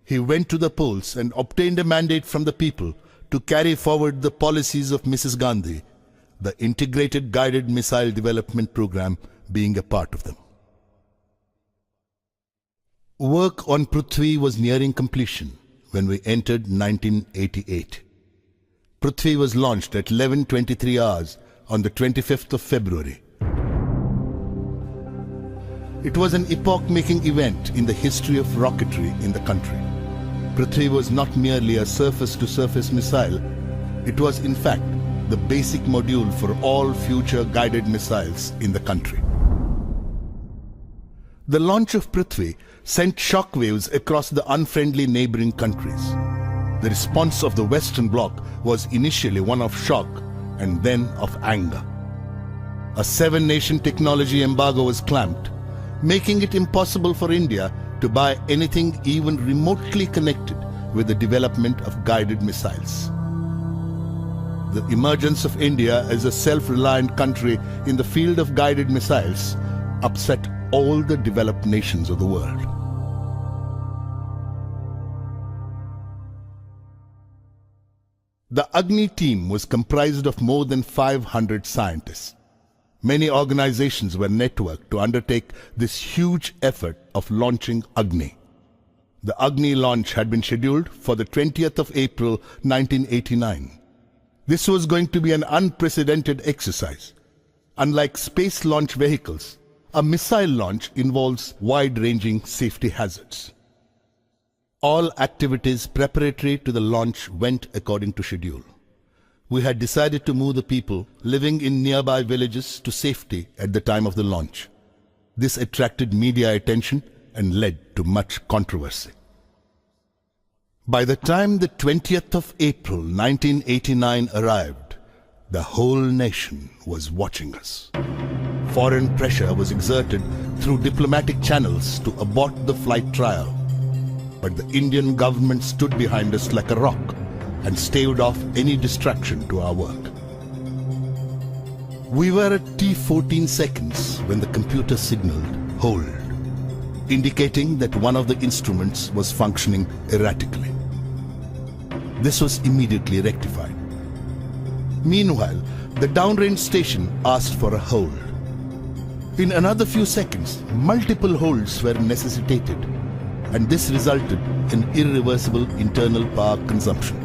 He went to the polls and obtained a mandate from the people to carry forward the policies of Mrs. Gandhi, the Integrated Guided Missile Development Program being a part of them. Work on Prithvi was nearing completion when we entered 1988. Prithvi was launched at 11:23 hours on the 25th of February. It was an epoch-making event in the history of rocketry in the country. Prithvi was not merely a surface-to-surface missile. It was, in fact, the basic module for all future guided missiles in the country. The launch of Prithvi sent shockwaves across the unfriendly neighboring countries. The response of the Western Bloc was initially one of shock and then of anger. A 7-nation technology embargo was clamped, making it impossible for India to buy anything even remotely connected with the development of guided missiles. The emergence of India as a self-reliant country in the field of guided missiles upset all the developed nations of the world. The Agni team was comprised of more than 500 scientists. Many organizations were networked to undertake this huge effort of launching Agni. The Agni launch had been scheduled for the 20th of April 1989. This was going to be an unprecedented exercise. Unlike space launch vehicles, a missile launch involves wide-ranging safety hazards. All activities preparatory to the launch went according to schedule. We had decided to move the people living in nearby villages to safety at the time of the launch. This attracted media attention and led to much controversy. By the time the 20th of April 1989 arrived, the whole nation was watching us. Foreign pressure was exerted through diplomatic channels to abort the flight trial, but the Indian government stood behind us like a rock and staved off any distraction to our work. We were at T14 seconds when the computer signaled hold, indicating that one of the instruments was functioning erratically. This was immediately rectified. Meanwhile, the downrange station asked for a hold. In another few seconds, multiple holds were necessitated, and this resulted in irreversible internal power consumption.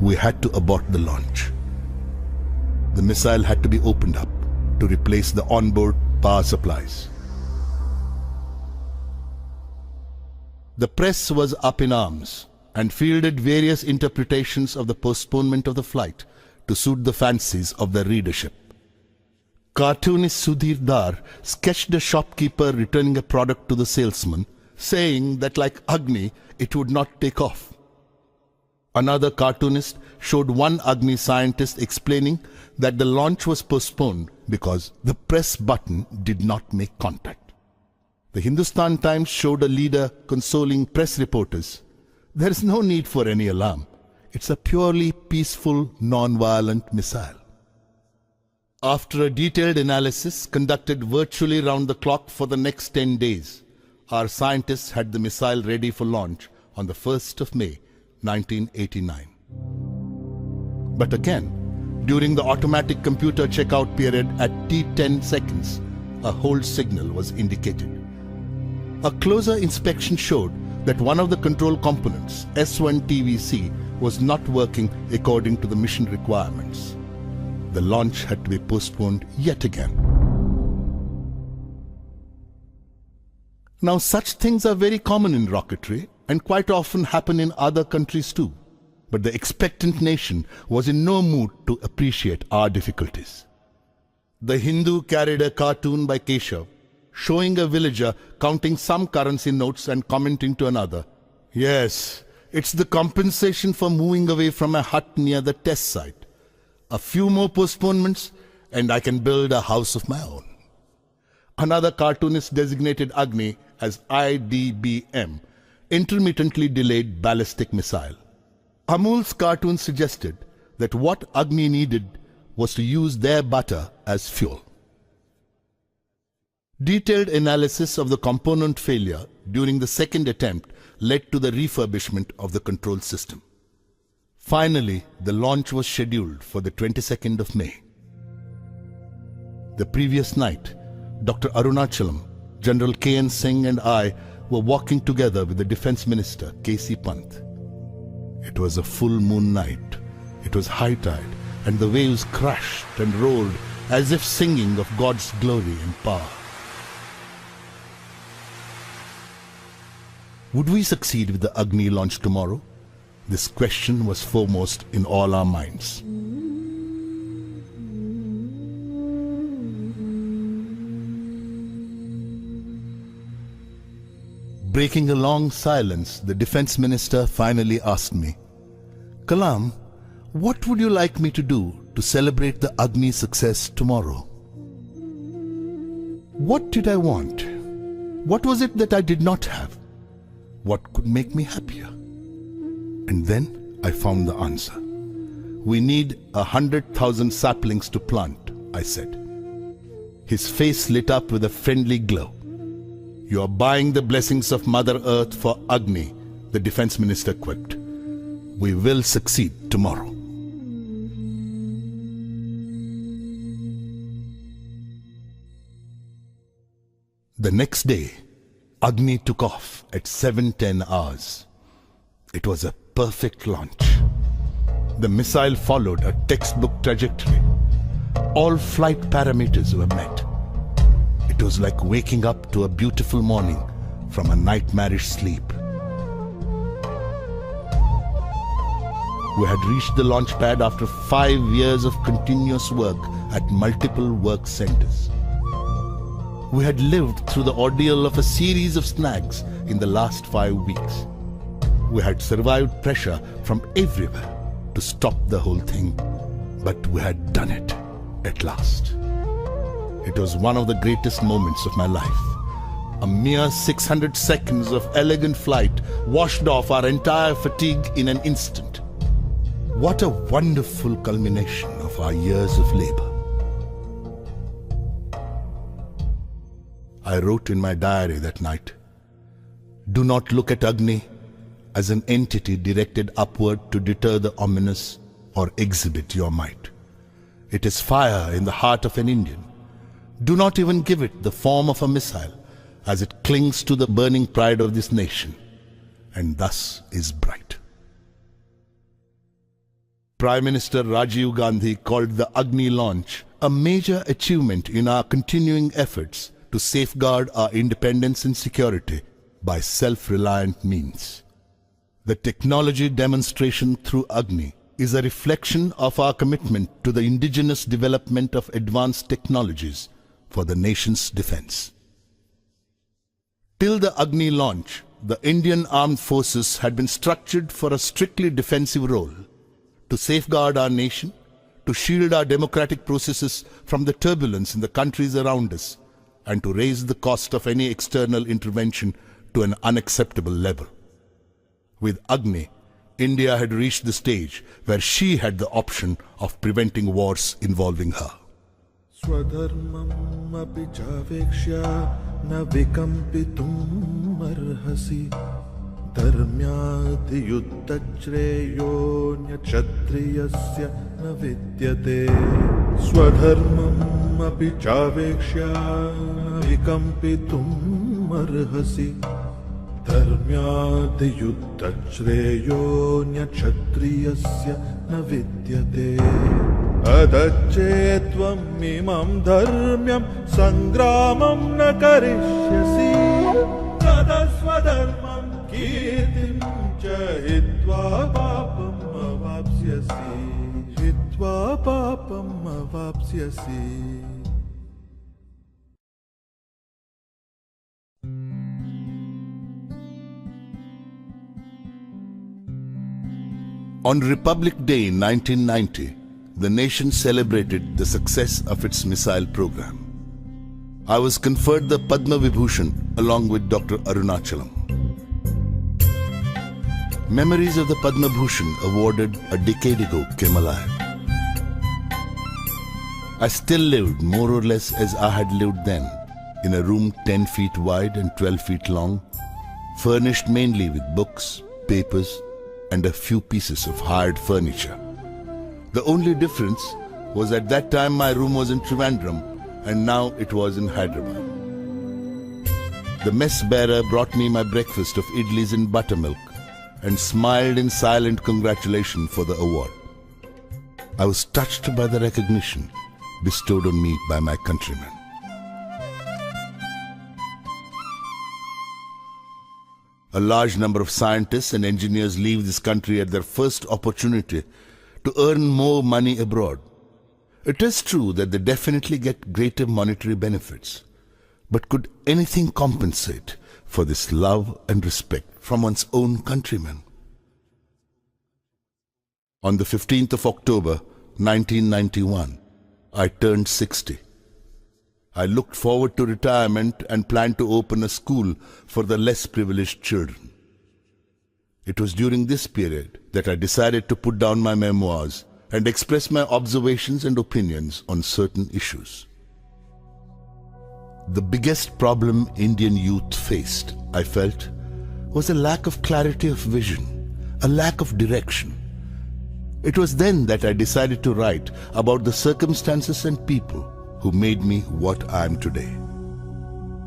We had to abort the launch. The missile had to be opened up to replace the onboard power supplies. The press was up in arms and fielded various interpretations of the postponement of the flight to suit the fancies of their readership. Cartoonist Sudhir Dar sketched a shopkeeper returning a product to the salesman, saying that like Agni, it would not take off. Another cartoonist showed one Agni scientist explaining that the launch was postponed because the press button did not make contact. The Hindustan Times showed a leader consoling press reporters. There is no need for any alarm. It's a purely peaceful, non-violent missile. After a detailed analysis conducted virtually round the clock for the next 10 days, our scientists had the missile ready for launch on the 1st of May, 1989. But again, during the automatic computer checkout period at T10 seconds, a hold signal was indicated. A closer inspection showed that one of the control components, S1 TVC, was not working according to the mission requirements. The launch had to be postponed yet again. Now, such things are very common in rocketry and quite often happen in other countries too. But the expectant nation was in no mood to appreciate our difficulties. The Hindu carried a cartoon by Keshav, showing a villager counting some currency notes and commenting to another, "Yes, it's the compensation for moving away from a hut near the test site. A few more postponements and I can build a house of my own." Another cartoonist designated Agni as IDBM, intermittently delayed ballistic missile. Amul's cartoon suggested that what Agni needed was to use their butter as fuel. Detailed analysis of the component failure during the second attempt led to the refurbishment of the control system. Finally, the launch was scheduled for the 22nd of May. The previous night, Dr. Arunachalam, General K.N. Singh and I were walking together with the Defense Minister, K.C. Pant. It was a full moon night. It was high tide, and the waves crashed and rolled as if singing of God's glory and power. Would we succeed with the Agni launch tomorrow? This question was foremost in all our minds. Breaking a long silence, the Defense Minister finally asked me, "Kalam, what would you like me to do to celebrate the Agni success tomorrow?" What did I want? What was it that I did not have? What could make me happier? And then I found the answer. "We need 100,000 saplings to plant," I said. His face lit up with a friendly glow. "You are buying the blessings of Mother Earth for Agni," the Defense Minister quipped. "We will succeed tomorrow." The next day, Agni took off at 7:10 hours. It was a perfect launch. The missile followed a textbook trajectory. All flight parameters were met. It was like waking up to a beautiful morning from a nightmarish sleep. We had reached the launch pad after 5 years of continuous work at multiple work centers. We had lived through the ordeal of a series of snags in the last 5 weeks. We had survived pressure from everywhere to stop the whole thing, but we had done it at last. It was one of the greatest moments of my life. A mere 600 seconds of elegant flight washed off our entire fatigue in an instant. What a wonderful culmination of our years of labor. I wrote in my diary that night, "Do not look at Agni as an entity directed upward to deter the ominous or exhibit your might. It is fire in the heart of an Indian. Do not even give it the form of a missile, as it clings to the burning pride of this nation, and thus is bright." Prime Minister Rajiv Gandhi called the Agni launch a major achievement in our continuing efforts to safeguard our independence and security by self-reliant means. The technology demonstration through Agni is a reflection of our commitment to the indigenous development of advanced technologies for the nation's defense. Till the Agni launch, the Indian armed forces had been structured for a strictly defensive role, to safeguard our nation, to shield our democratic processes from the turbulence in the countries around us, and to raise the cost of any external intervention to an unacceptable level. With Agni, India had reached the stage where she had the option of preventing wars involving her. Swadharmam api chavekshya na vikampitum arhasi dharmyati yuddhachreyo kshatriyasya na vidyate. Swadharmam api chavekshya na vikampitum arhasi dharmyati yuddhachreyo kshatriyasya na vidyate. Adachetvam imam dharmyam sangramam na karishyasi tadaswadharmam kirtim cha hitva papam avapsyasi. Hitva papam avapsyasi. On Republic Day 1990, the nation celebrated the success of its missile program. I was conferred the Padma Vibhushan along with Dr. Arunachalam. Memories of the Padma Bhushan awarded a decade ago came alive. I still lived more or less as I had lived then, in a room 10 feet wide and 12 feet long, furnished mainly with books, papers, and a few pieces of hired furniture. The only difference was at that time my room was in Trivandrum and now it was in Hyderabad. The mess bearer brought me my breakfast of idlis and buttermilk and smiled in silent congratulation for the award. I was touched by the recognition bestowed on me by my countrymen. A large number of scientists and engineers leave this country at their first opportunity to earn more money abroad. It is true that they definitely get greater monetary benefits, but could anything compensate for this love and respect from one's own countrymen? On the 15th of October, 1991, I turned 60. I looked forward to retirement and planned to open a school for the less privileged children. It was during this period that I decided to put down my memoirs and express my observations and opinions on certain issues. The biggest problem Indian youth faced, I felt, was a lack of clarity of vision, a lack of direction. It was then that I decided to write about the circumstances and people who made me what I am today.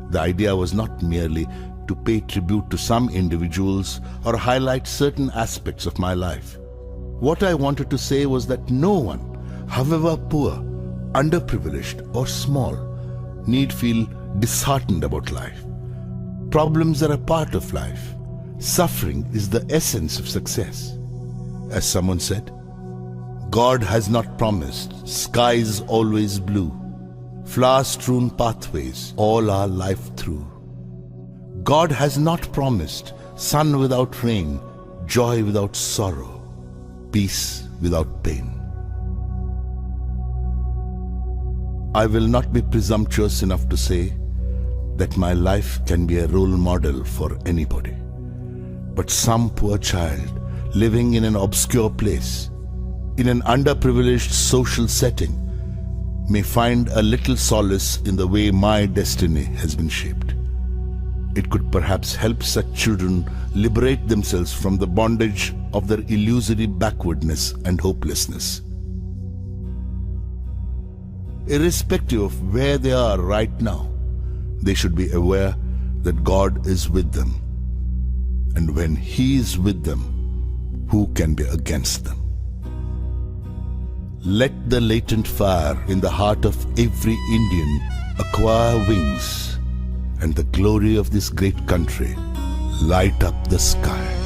The idea was not merely to pay tribute to some individuals or highlight certain aspects of my life. What I wanted to say was that no one, however poor, underprivileged or small, need feel disheartened about life. Problems are a part of life. Suffering is the essence of success. As someone said, God has not promised skies always blue, flower-strewn pathways all our life through. God has not promised sun without rain, joy without sorrow, peace without pain. I will not be presumptuous enough to say that my life can be a role model for anybody. But some poor child living in an obscure place, in an underprivileged social setting, may find a little solace in the way my destiny has been shaped. It could perhaps help such children liberate themselves from the bondage of their illusory backwardness and hopelessness. Irrespective of where they are right now, they should be aware that God is with them. And when He is with them, who can be against them? Let the latent fire in the heart of every Indian acquire wings, and the glory of this great country light up the sky.